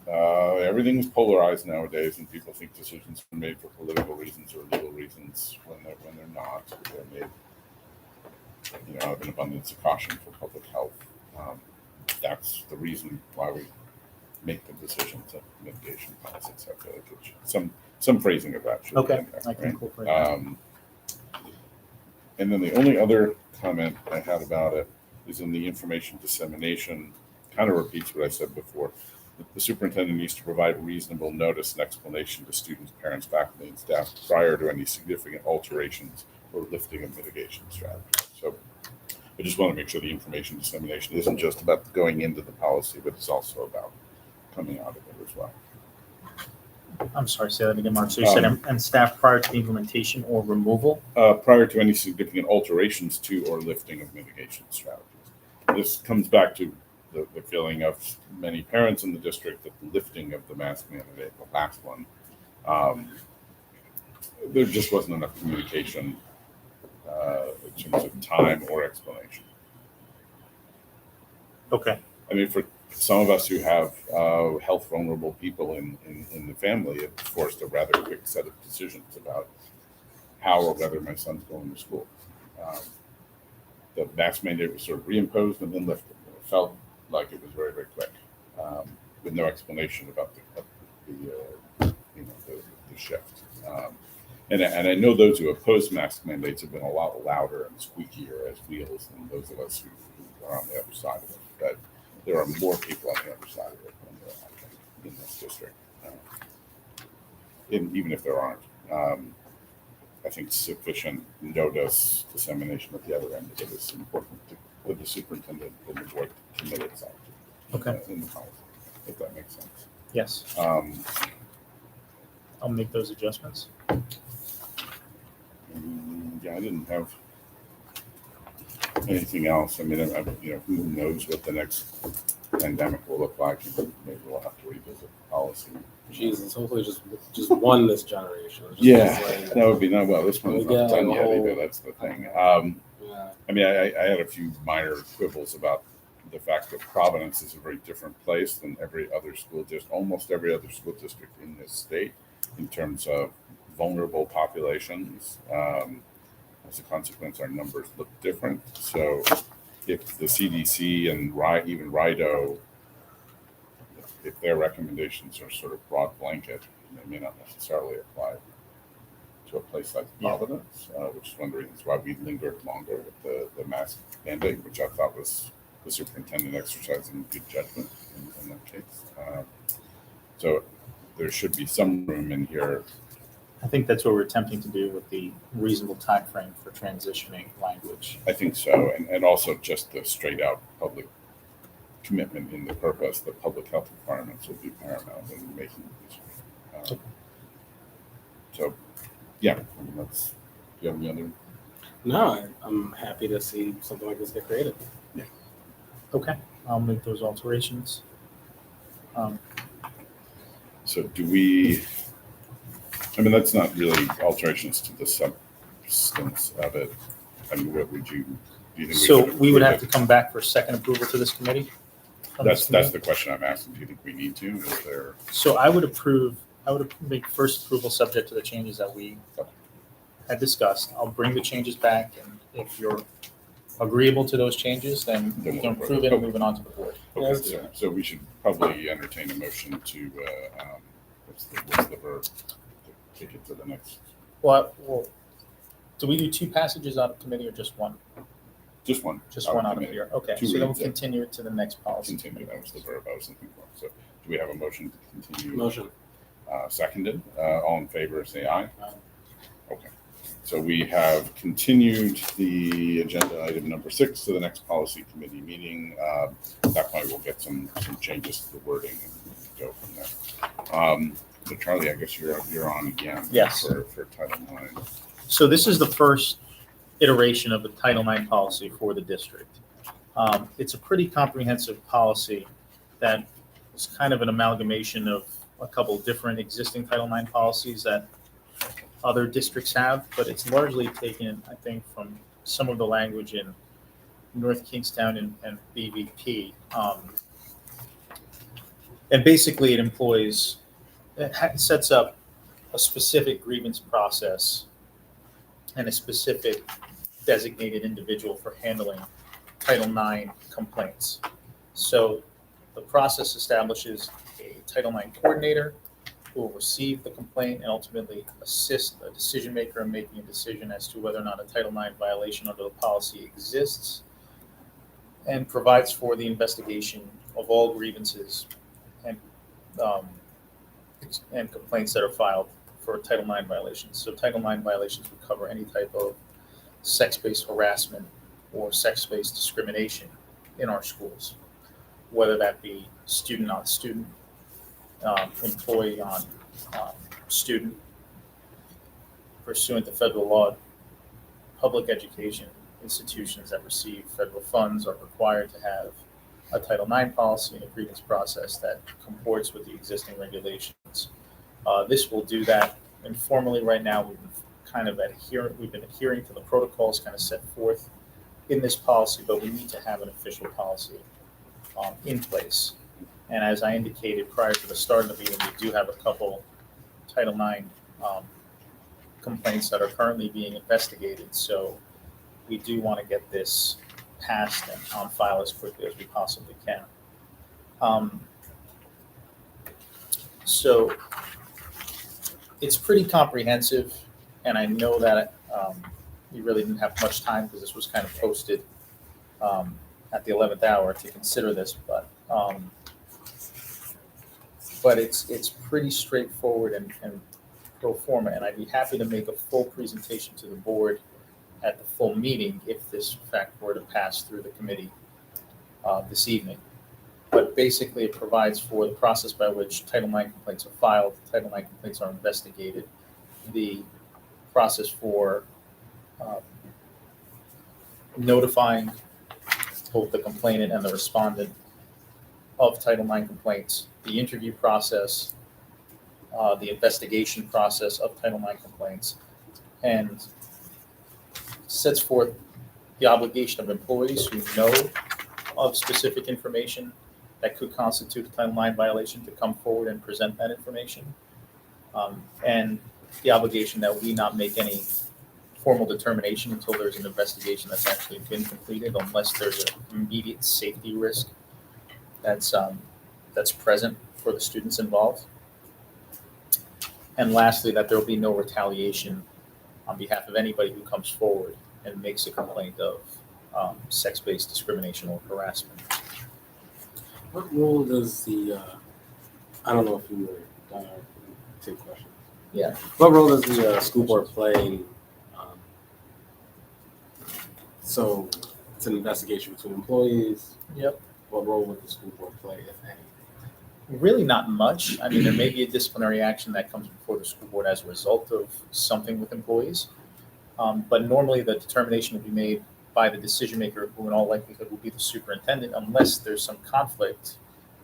everything is polarized nowadays, and people think decisions are made for political reasons or legal reasons when they're not. They're made, out of an abundance of caution for public health. That's the reason why we make the decisions of mitigation policies. I feel like it should, some phrasing of that should be Okay, in there, I can right? incorporate that. And then the only other comment I had about it is in the information dissemination, kind of repeats what I said before. The superintendent needs to provide reasonable notice and explanation to students, parents, faculty, and staff prior to any significant alterations or lifting of mitigation strategy. So I just want to make sure the information dissemination isn't just about going into the policy, but it's also about coming out of it as well. I'm sorry, say that again, Mark. So you said, and staff prior to the implementation or removal? Prior to any significant alterations to or lifting of mitigation strategies. This comes back to the feeling of many parents in the district that the lifting of the mask mandate, the last one, there just wasn't enough communication in terms of time or explanation. Okay, I mean, for some of us who have health vulnerable people in the family, it forced a rather quick set of decisions about how or whether my son's going to school. The mask mandate was sort of reimposed and then lifted. It felt like it was very, very quick, with no explanation about the shift. And I know those who oppose mask mandates have been a lot louder and squeakier as wheels than those of us who are on the other side of it. But there are more people on the other side of it than there are, I think, in this district. Even if there aren't, I think sufficient notice dissemination at the other end of it is important for the superintendent and the board to commit itself to in the policy, if that makes sense. yes, I'll make those adjustments. Yeah, I didn't have anything else. I mean, who knows what the next pandemic will look like, and maybe we'll have to revisit the policy. Jesus, hopefully just one this generation. Yeah, that would be not well. This one's We not get done a yet whole- either. That's the thing. Yeah. I mean, I had a few minor quibbles about the fact that Providence is a very different place than almost every other school district in this state in terms of vulnerable populations. As a consequence, our numbers look different. So if the CDC and even RIDO, if their recommendations are sort of broad blanket, they may not necessarily apply to a place like Providence, which is one of the reasons why we lingered longer with the mask mandate, which I thought was the superintendent exercising good judgment in that case. So there should be some room in here. I think that's what we're attempting to do with the reasonable time frame for transitioning language. I think so, and also just the straight out public commitment in the purpose that public health requirements will be paramount in making this. So, yeah, I mean, do you have any other? No, I'm happy to see something like this get created. Okay, I'll make those alterations. So do we, I mean, that's not really alterations to the substance of it. I mean, what would you, do you think? So we would have approve to come back for second approval to this committee? it? That's the question I'm asking. Do you think we need to? Is there? So I would make first approval subject to the changes that we had discussed. I'll bring the changes back, and if you're agreeable to those changes, then we can approve it and move it on to the board. Okay, so we should probably entertain a motion to, what's the verb? To take it to the next, Well, do we do two passages out of committee or just one? just one. Just one out of committee. here. Okay, Two so then we'll reads, yeah. continue it to the next policy. Continue, that was the verb I was looking for. So do we have a motion to continue? Motion. Seconded, all in favor, say aye. Aye. Okay, so we have continued the agenda item number 6 to the next policy committee meeting. At that point, we'll get some changes to the wording go from there. So Charlie, I guess you're on again. Yes. For Title IX. So this is the first iteration of the Title IX policy for the district. It's a pretty comprehensive policy that is kind of an amalgamation of a couple different existing Title IX policies that other districts have, but it's largely taken, I think, from some of the language in North Kingstown and BVP. And basically it sets up a specific grievance process and a specific designated individual for handling Title IX complaints. So the process establishes a Title IX coordinator who will receive the complaint and ultimately assist a decision maker in making a decision as to whether or not a Title IX violation under the policy exists, and provides for the investigation of all grievances and complaints that are filed for Title IX violations. So Title IX violations would cover any type of sex-based harassment or sex-based discrimination in our schools, whether that be student on student, employee on student, pursuant to federal law. Public education institutions that receive federal funds are required to have a Title IX policy and a grievance process that comports with the existing regulations. This will do that informally. Right now, we've been adhering to the protocols kind of set forth in this policy, but we need to have an official policy in place. And as I indicated prior to the start of the meeting, we do have a couple Title IX complaints that are currently being investigated. So we do want to get this passed and on file as quickly as we possibly can. So it's pretty comprehensive, and I know that you really didn't have much time because this was kind of posted at the 11th hour to consider this, but it's pretty straightforward and pro forma, and I'd be happy to make a full presentation to the board at the full meeting if this fact were to pass through the committee this evening. But basically, it provides for the process by which Title IX complaints are filed, Title IX complaints are investigated, the process for notifying both the complainant and the respondent of Title IX complaints, the interview process, the investigation process of Title IX complaints, and sets forth the obligation of employees who know of specific information that could constitute a Title IX violation to come forward and present that information, and the obligation that we not make any formal determination until there's an investigation that's actually been completed, unless there's an immediate safety risk that's present for the students involved. And lastly, that there will be no retaliation on behalf of anybody who comes forward and makes a complaint of sex-based discrimination or harassment. What role does the, I don't know if you were done or take questions. Yeah. What role does the school board play? So it's an investigation between employees. Yep. What role would the school board play, if any? Really not much. I mean, there may be a disciplinary action that comes before the school board as a result of something with employees. But normally the determination will be made by the decision maker, who in all likelihood will be the superintendent, unless there's some conflict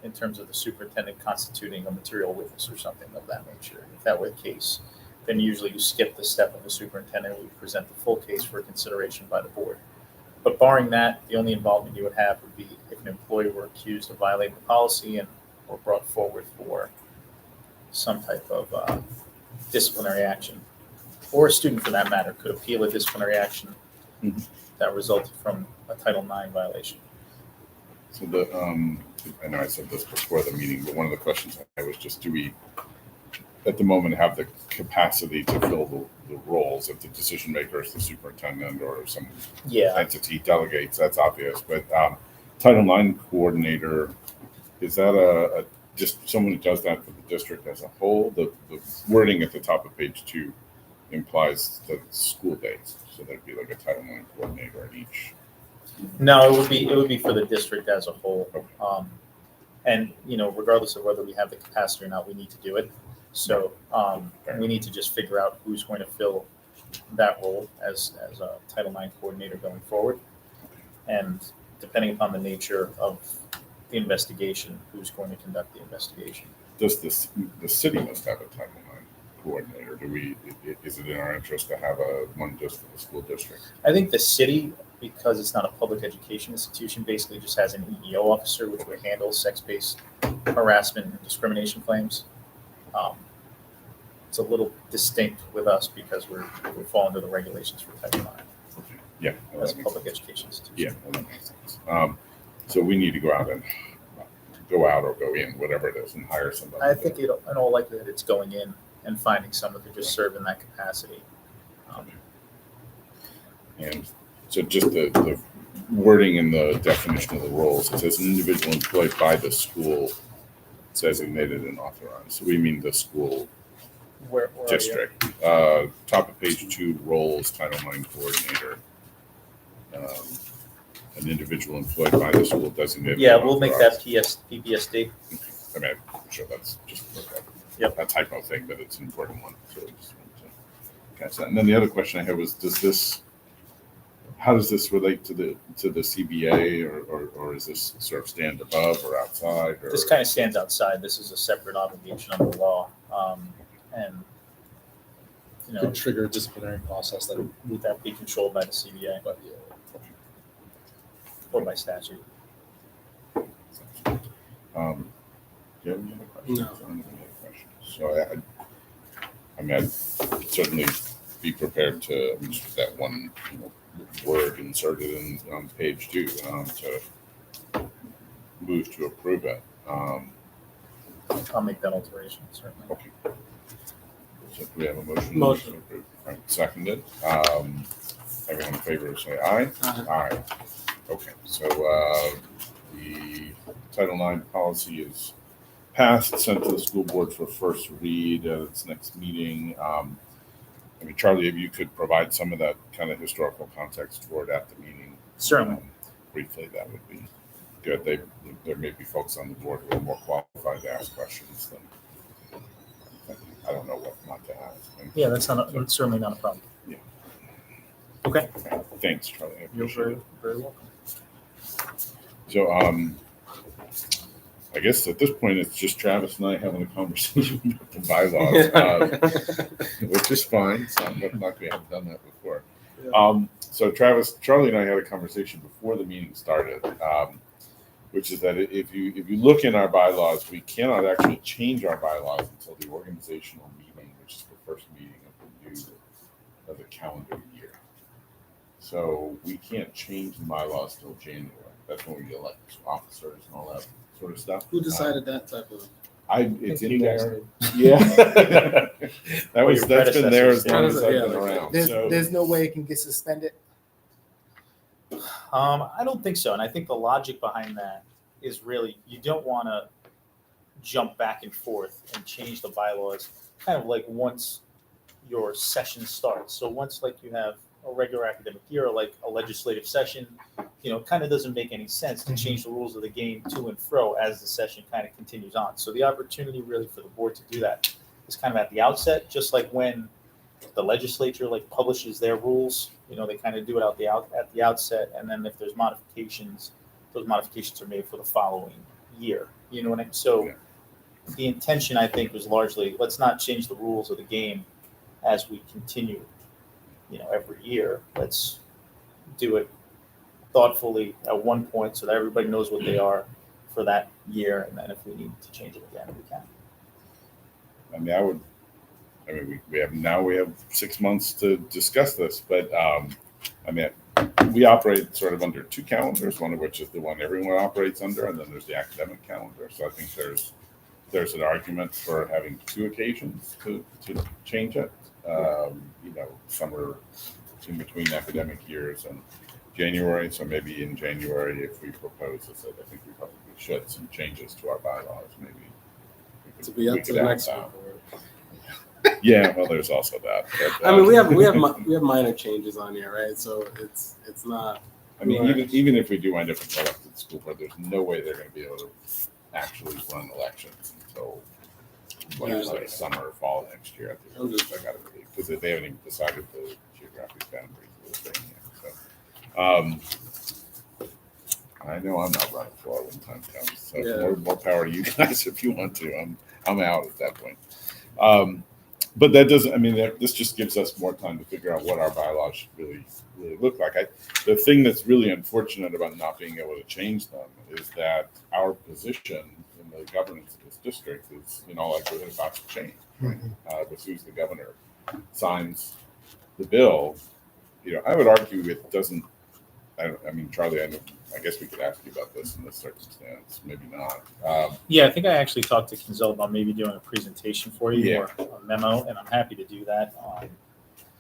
in terms of the superintendent constituting a material witness or something of that nature. If that were the case, then usually you skip the step of the superintendent and we present the full case for consideration by the board. But barring that, the only involvement you would have would be if an employee were accused of violating the policy and or brought forward for some type of disciplinary action, or a student for that matter could appeal a disciplinary action that resulted from a Title IX violation. So I know I said this before the meeting, but one of the questions I was just, do we at the moment have the capacity to fill the roles if the decision maker is the superintendent or some entity delegates? That's obvious, but Title IX coordinator, is that just someone who does that for the district as a whole? The wording at the top of page 2 implies the school days, so there'd be like a Title IX coordinator at each. No, it would be for the district as a whole. And, regardless of whether we have the capacity or not, we need to do it. So we need to just figure out who's going to fill that role as a Title IX coordinator going forward. And depending upon the nature of the investigation, who's going to conduct the investigation. Does the city must have a Title IX coordinator? Is it in our interest to have one just for the school district? I think the city, because it's not a public education institution, basically just has an EEO officer, which would handle sex-based harassment and discrimination claims. It's a little distinct with us because we fall under the regulations for Title IX Yeah, well, as a that makes public sense. education institution. Yeah, well, that makes sense. So we need to go out or go in, whatever it is, and hire somebody. I think in all likelihood, it's going in and finding someone to just serve in that capacity. And so just the wording in the definition of the roles, it says an individual employed by the school designated and authorized. So we mean the school Where are you? district. Top of page 2, roles, Title IX coordinator. An individual employed by the school designated. Yeah, and we'll make that authorized. PPSD. I mean, I'm sure that's just Yep. a typo thing, but it's an important one. So I just wanted to catch that. And then the other question I had was, how does this relate to the CBA, or is this sort of stand above or outside? Or? This kind of stands outside. This is a separate obligation under the law. And, Could trigger a disciplinary process that would that be controlled by the CBA but yeah. or by statute? Do you have any other questions? No. I don't have any other questions. So I'd certainly be prepared to just put that one word inserted on page 2 to move to approve it. I'll make that alteration, certainly. Okay. So do we have a motion? Motion. To approve? All right, seconded. Everyone in favor, say aye. Aye. Okay, so the Title IX policy is passed, sent to the school board for first read at its next meeting. Charlie, if you could provide some of that kind of historical context for it at the meeting. Certainly. Briefly, that would be good. There may be folks on the board who are more qualified to ask questions than I don't know what not to ask. Yeah, that's certainly not a problem. Yeah. Okay. Thanks, Charlie. I You're appreciate very, it. very welcome. So, I guess at this point, it's just Travis and I having a conversation about the bylaws, which is fine. So I'm not going to have done that before. So Travis, Charlie and I had a conversation before the meeting started, which is that if you look in our bylaws, we cannot actually change our bylaws until the organizational meeting, which is the first meeting of the calendar year. So we can't change the bylaws till January. That's when we elect officers and all that sort of stuff. Who decided that type of? It's in you guys there. Yeah. That's been there as long as I've Yeah, been around. So There's no way it can get suspended. I don't think so. And I think the logic behind that is really you don't want to jump back and forth and change the bylaws kind of like once your session starts. So once like you have a regular academic year or like a legislative session, it kind of doesn't make any sense to change the rules of the game to and fro as the session kind of continues on. So the opportunity really for the board to do that is kind of at the outset, just like when the legislature like publishes their rules, they kind of do it at the outset. And then if there's modifications, those modifications are made for the following year. You know what I mean? So Yeah. The intention, I think, was largely, let's not change the rules of the game as we continue, every year. Let's do it thoughtfully at one point so that everybody knows what they are for that year. And then if we need to change it again, we can. we have 6 months to discuss this, but we operate sort of under 2 calendars, one of which is the one everyone operates under, and then there's the academic calendar. So I think there's an argument for having 2 occasions to change it. Summer in between academic years and January. So maybe in January, if we propose this, I think we probably should some changes to our bylaws. Maybe To be up to the next one. Yeah, well, there's also that. But, we have minor changes on here, right? So it's not. even if we do wind up with elected school board, there's no way they're going to be able to actually run elections until like Usually. summer or fall next year. I think I got to believe because they haven't even decided the geographic boundaries of the thing yet. So, I know I'm not running for it when time comes. So Yeah. more power to you guys if you want to. I'm out at that point. But that doesn't. I mean, this just gives us more time to figure out what our bylaws should really look like. The thing that's really unfortunate about not being able to change them is that our position in the governance of this district is, in all likelihood, about to change. Right? As soon as the governor signs the bill, I would argue it doesn't. I mean, Charlie, I guess we could ask you about this in this circumstance. Maybe not. Yeah, I think I actually talked to Kinzel about maybe doing a presentation for you Yeah. or a memo, and I'm happy to do that.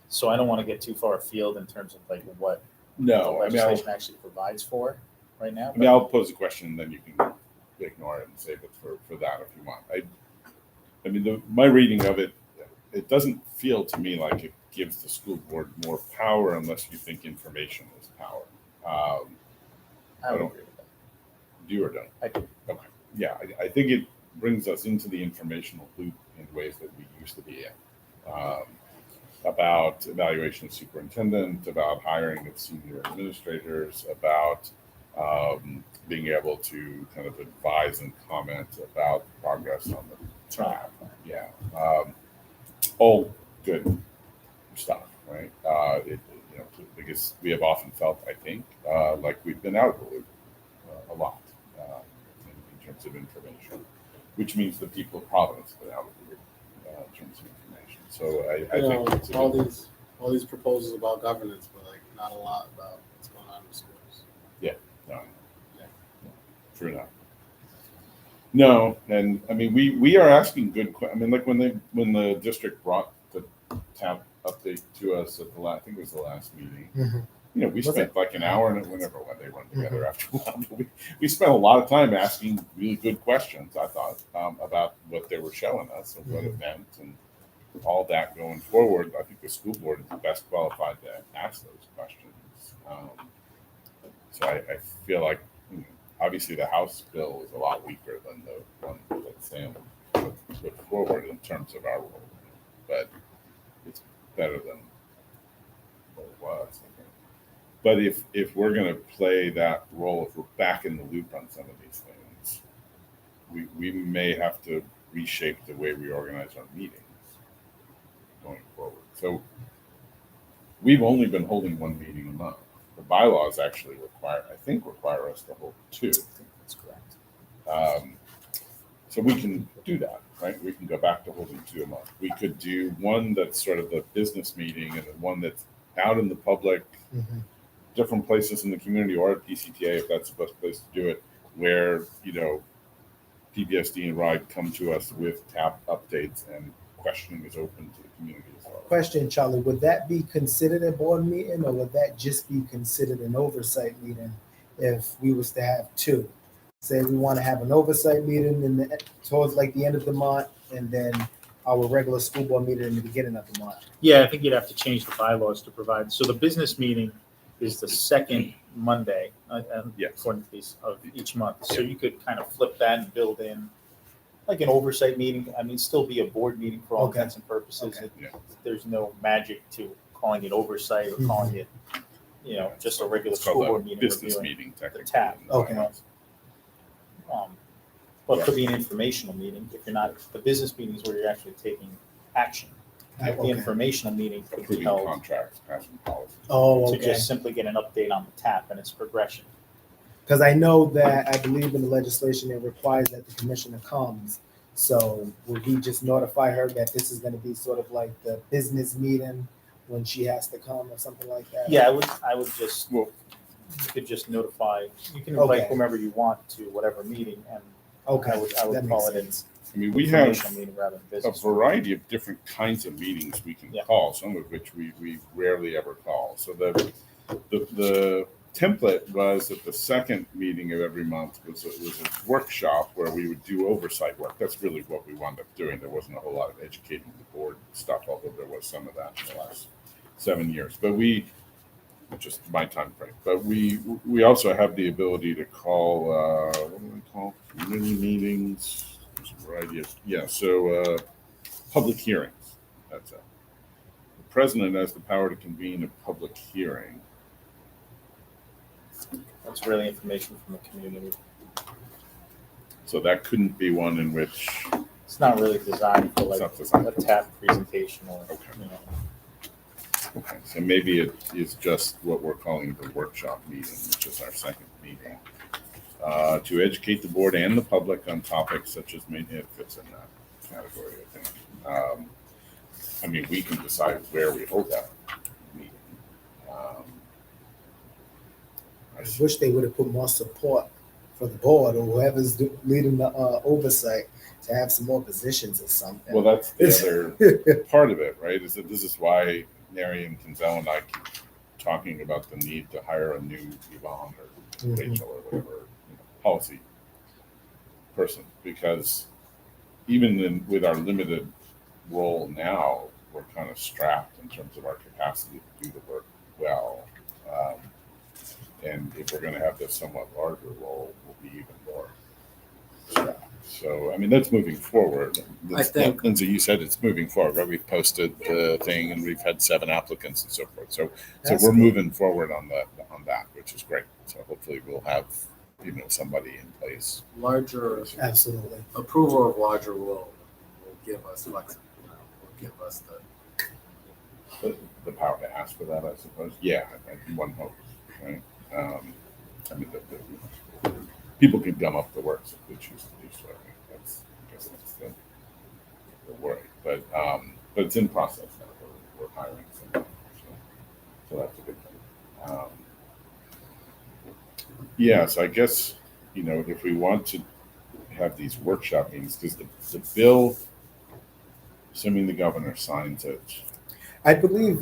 So I don't want to get too far afield in terms of like what the No, I mean, legislation actually provides for right now. I'll pose a question, and then you can ignore it and save it for that if you want. I mean, my reading of it, it doesn't feel to me like it gives the school board more power unless you think information is power. I would agree with that. Do you or don't? I do. Okay. Yeah, I think it brings us into the informational loop in ways that we used to be in. About evaluation of superintendent, about hiring of senior administrators, about being able to kind of advise and comment about progress on the track. Yeah. All good stuff, right? Because we have often felt, I think, like we've been out of the loop a lot in terms of information, which means the people of Providence have been out of the loop in terms of information. So I think it's a good- all these proposals about governance, but like not a lot about what's going on in the schools. No, Yeah. true enough. No, and I mean we are asking good. I mean, like when the district brought the TAP update to us at I think it was the last meeting. Mhm. We Was spent like an hour and whenever when they run together after a while. But we spent a lot of time asking really good questions. I thought about what they were showing us and what it meant and all that going forward. I think the school board is the best qualified to ask those questions. So I feel like obviously the House bill is a lot weaker than the one that Sam put forward in terms of our role, but it's better than what it was. I think. But if we're going to play that role, if we're back in the loop on some of these things, we may have to reshape the way we organize our meetings going forward. So we've only been holding one meeting a month. The bylaws actually require us to hold two. I think that's correct. So we can do that, right? We can go back to holding two a month. We could do one that's sort of the business meeting and then one that's out in the public, different places in the community or at PCTA if that's the best place to do it, where, PBSD and RIDE come to us with TAP updates and questioning is open to the community as well. Question, Charlie, would that be considered a board meeting or would that just be considered an oversight meeting if we was to have two? Say we want to have an oversight meeting towards like the end of the month and then our regular school board meeting in the beginning of the month. Yeah, I think you'd have to change the bylaws to provide. So the business meeting is the second Monday, Yes. according to these, of each month. So you could kind of flip that and build in like an oversight meeting. I mean, still be a board meeting for all Okay. intents and purposes. Okay. Yeah. There's no magic to calling it oversight or calling it, just a regular It's called school a board meeting. business reviewing meeting, technically. TAP. Okay. But it could be an informational meeting if you're not, the business meeting is where you're actually taking action. The Okay. informational meeting could be Approving held contracts, passing policies. Oh, to okay. just simply get an update on the TAP and its progression. Because I know that I believe in the legislation, it requires that the commissioner comes. So would we just notify her that this is going to be sort of like the business meeting when she has to come or something like that? Yeah, I would just, you could just notify, you can invite Okay. whomever you want to whatever meeting, and Okay. I would that call makes it an sense. I mean, we have informational meeting rather than a business. variety of different kinds of meetings we can Yeah. call, some of which we rarely ever call. So the template was that the second meeting of every month was a workshop where we would do oversight work. That's really what we wound up doing. There wasn't a whole lot of educating the board stuff, although there was some of that in the last 7 years. But we just my time frame. But we also have the ability to call what do we call community meetings? There's a variety of public hearings. That's it. The president has the power to convene a public hearing. That's really information from the community. So that couldn't be one in which It's not really designed for It's like not designed a TAP presentation or, Okay. you know. okay, so maybe it is just what we're calling the workshop meeting, which is our second meeting. To educate the board and the public on topics such as it fits in that category, I think. I mean, we can decide where we hold that meeting. I wish they would have put more support for the board or whoever's leading the oversight to have some more positions or something. Well, that's the other part of it, right? Is that this is why Neri and Kinzel and I keep talking about the need to hire a new Yvonne or Mhm. Rachel or whatever policy person, because even with our limited role now, we're kind of strapped in terms of our capacity to do the work well. And if we're going to have this somewhat larger role, we'll be even more strapped. So, I mean, that's moving forward. I think- Lindsay, you said it's moving forward, right? We've posted the thing and we've had 7 applicants and so forth. So That's we're good. moving forward on that, which is great. So hopefully we'll have, somebody in place. Larger Absolutely. approval of larger will give us flexibility. Will give us The power to ask for that, I suppose. Yeah, one hopes, right? I mean, people can gum up the works if they choose to do so. I guess that's the worry. But it's in process now. We're hiring somebody, so that's a good thing. So I guess if we want to have these workshop meetings, because the bill, assuming the governor signs it. I believe,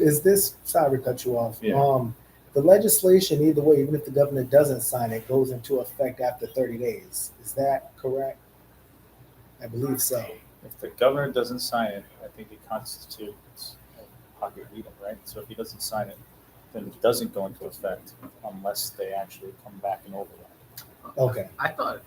sorry to cut you off. Yeah. The legislation, either way, even if the governor doesn't sign it, goes into effect after 30 days. Is that correct? I believe so. If the governor doesn't sign it, I think it constitutes a pocket veto, right? So if he doesn't sign it, then it doesn't go into effect unless they actually come back and override. Okay. I thought.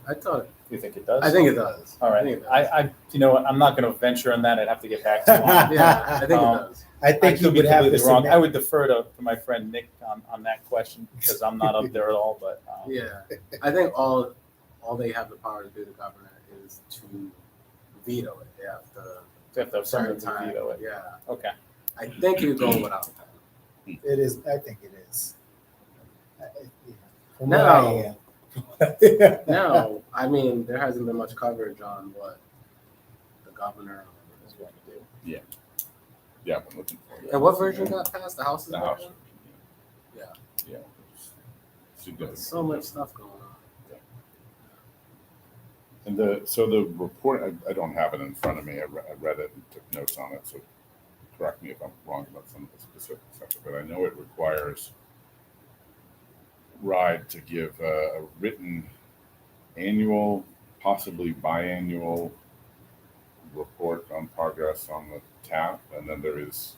You think it does? I think it does. All I right. think it does. I you know what? I'm not going to venture on that. I'd have to get back to you on it. Yeah, I think it does. I I think you could be would have to completely wrong. submit. I would defer to my friend Nick on that question because I'm not up there at all. But Yeah, I think all they have the power to do, the governor, is to veto it. They have to they have to have certain something to time. veto it. Yeah, Okay. I think you go without that. It is. I think it is. From No. where I am. No, I mean there hasn't been much coverage on what the governor Is going to do. Yeah, I'm looking for it. and what version got passed. The House's The House. version. Yeah. Yeah. Significant. So much stuff going on. And the report, I don't have it in front of me. I read it and took notes on it. So correct me if I'm wrong about some of the specifics of it, but I know it requires RIDE to give a written annual, possibly biannual report on progress on the TAP, and then there is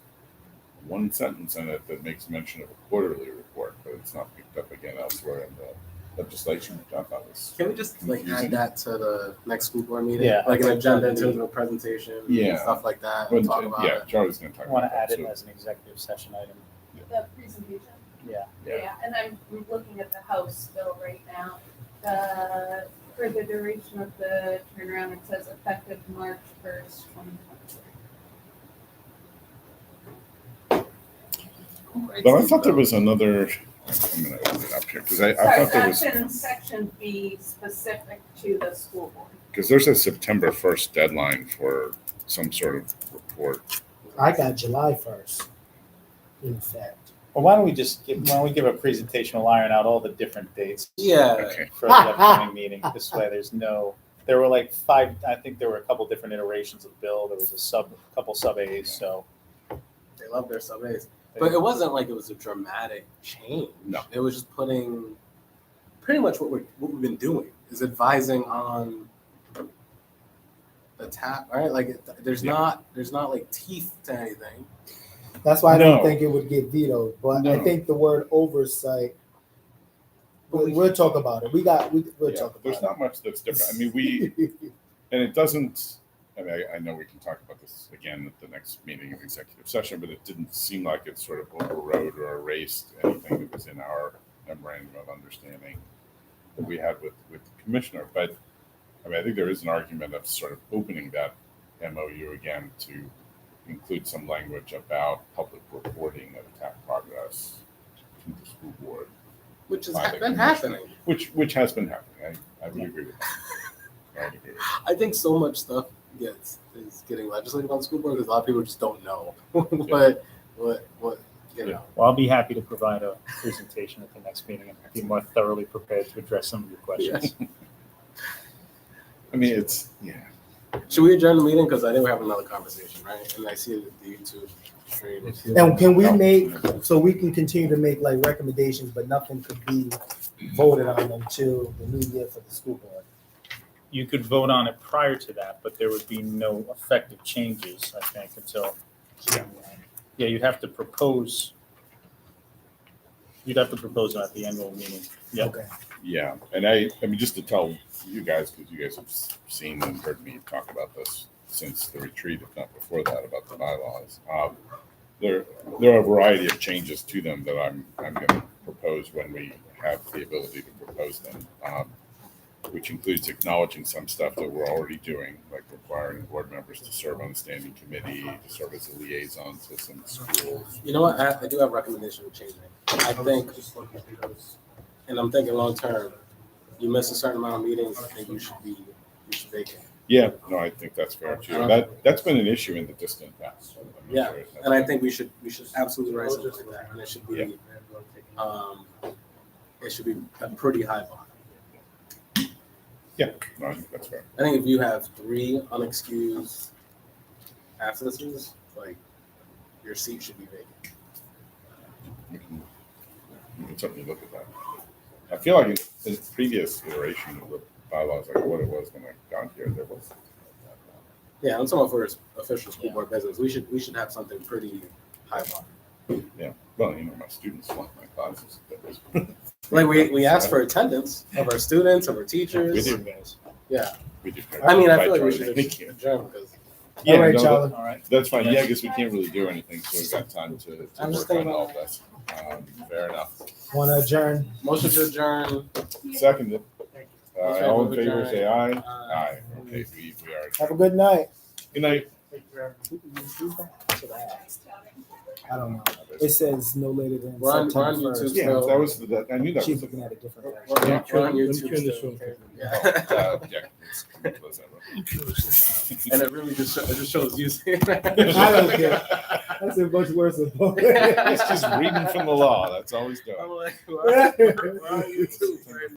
one sentence in it that makes mention of a quarterly report, but it's not picked up again elsewhere in the legislation, which I thought was Can we just confusing. add that to the next school board meeting? Yeah, Like an I think agenda in that'd terms be- of a presentation, Yeah. and stuff like that. But, And talk about yeah, it. Charlie's going to talk I want about to add that. it as an executive session item. The presentation. Yeah. Yeah. And I'm looking at the House bill right now. For the duration of the turnaround, it says effective March 1st, 2023. But I thought there was another. I'm going to open it up here because I Sorry, thought there was, that's in section B specific to the school board. because there's a September 1st deadline for some sort of report. I got July 1st. In fact. Well, why don't we give a presentation, we'll iron out all the different dates Yeah. Okay. for the upcoming meeting. This way, there were like 5, I think there were a couple different iterations of the bill. There was a couple sub A's, so. They love their sub A's. But it wasn't like it was a dramatic change. No. It was just putting pretty much what we've been doing is advising on the TAP, right? Like there's not like teeth to anything. That's why I No. don't think it would get vetoed, but I No. think the word oversight, we'll talk about it. We'll Yeah, talk there's about not much that's different. I mean, it. and it doesn't, I mean, I know we can talk about this again at the next meeting of executive session, but it didn't seem like it sort of overrode or erased anything that was in our memorandum of understanding that we had with the commissioner. But I mean, I think there is an argument of sort of opening that MOU again to include some language about public reporting of attack progress to the school board, Which has By the been commissioner. happening. which has been happening. I would agree with that. I would agree with that. I think so much stuff is getting legislated on the school board because a lot of people just don't know what you know. Well, I'll be happy to provide a presentation at the next meeting and be more thoroughly prepared to address some of your questions. I mean, it's Should we adjourn the meeting? Because I think we have another conversation, right? And I see the YouTube stream. And can we make, so we can continue to make like recommendations, but nothing could be voted on until the new year for the school board? You could vote on it prior to that, but there would be no effective changes, I think, until, yeah, you'd have to propose it at the annual meeting. Yeah. Okay. Yeah, and I mean, just to tell you guys, because you guys have seen and heard me talk about this since the retreat, if not before that, about the bylaws. There are a variety of changes to them that I'm going to propose when we have the ability to propose them, which includes acknowledging some stuff that we're already doing, like requiring board members to serve on the standing committee, to serve as a liaison to some schools. You know what? I do have a recommendation of changing. I think, and I'm thinking long term, you miss a certain amount of meetings, I think you should vacate. Yeah, no, I think that's fair too. That's been an issue in the distant past. I'm Yeah, sure it has and I been. think we should absolutely write something like that, and it should be, a pretty high bar. Yeah, no, I think that's fair. I think if you have 3 unexcused absences, like your seat should be vacant. We can certainly look at that. I feel like in the previous iteration of the bylaws, like what it was when I got here, there was. Yeah, I'm talking about for official school board business. We should have something pretty high bar. Yeah, well, you know, my students want my classes. Like we ask for attendance of our students, of our We teachers. do. Yeah, We do. I mean, I feel Try like we to should make it. adjourn because Yeah, All right, no, Charlie. All right. that's fine. Yeah, I guess we can't really do anything, so we've got time to I'm just work on thinking all about- this. Fair enough. Want to adjourn? motion to adjourn. Second, all in favor, Adjourn. say aye. Aye. Aye. Okay, we are. Have a good night. Good night. I don't know. It says no later than We're on September YouTube 1st. Yeah, So- that was the. I knew that She's was. looking at a different version. We're on YouTube still. Yeah. Yeah. Let's close that one. And it really just shows you. I don't care. That's a much worse than It's just reading from the law. That's always done. I'm like, we're on YouTube.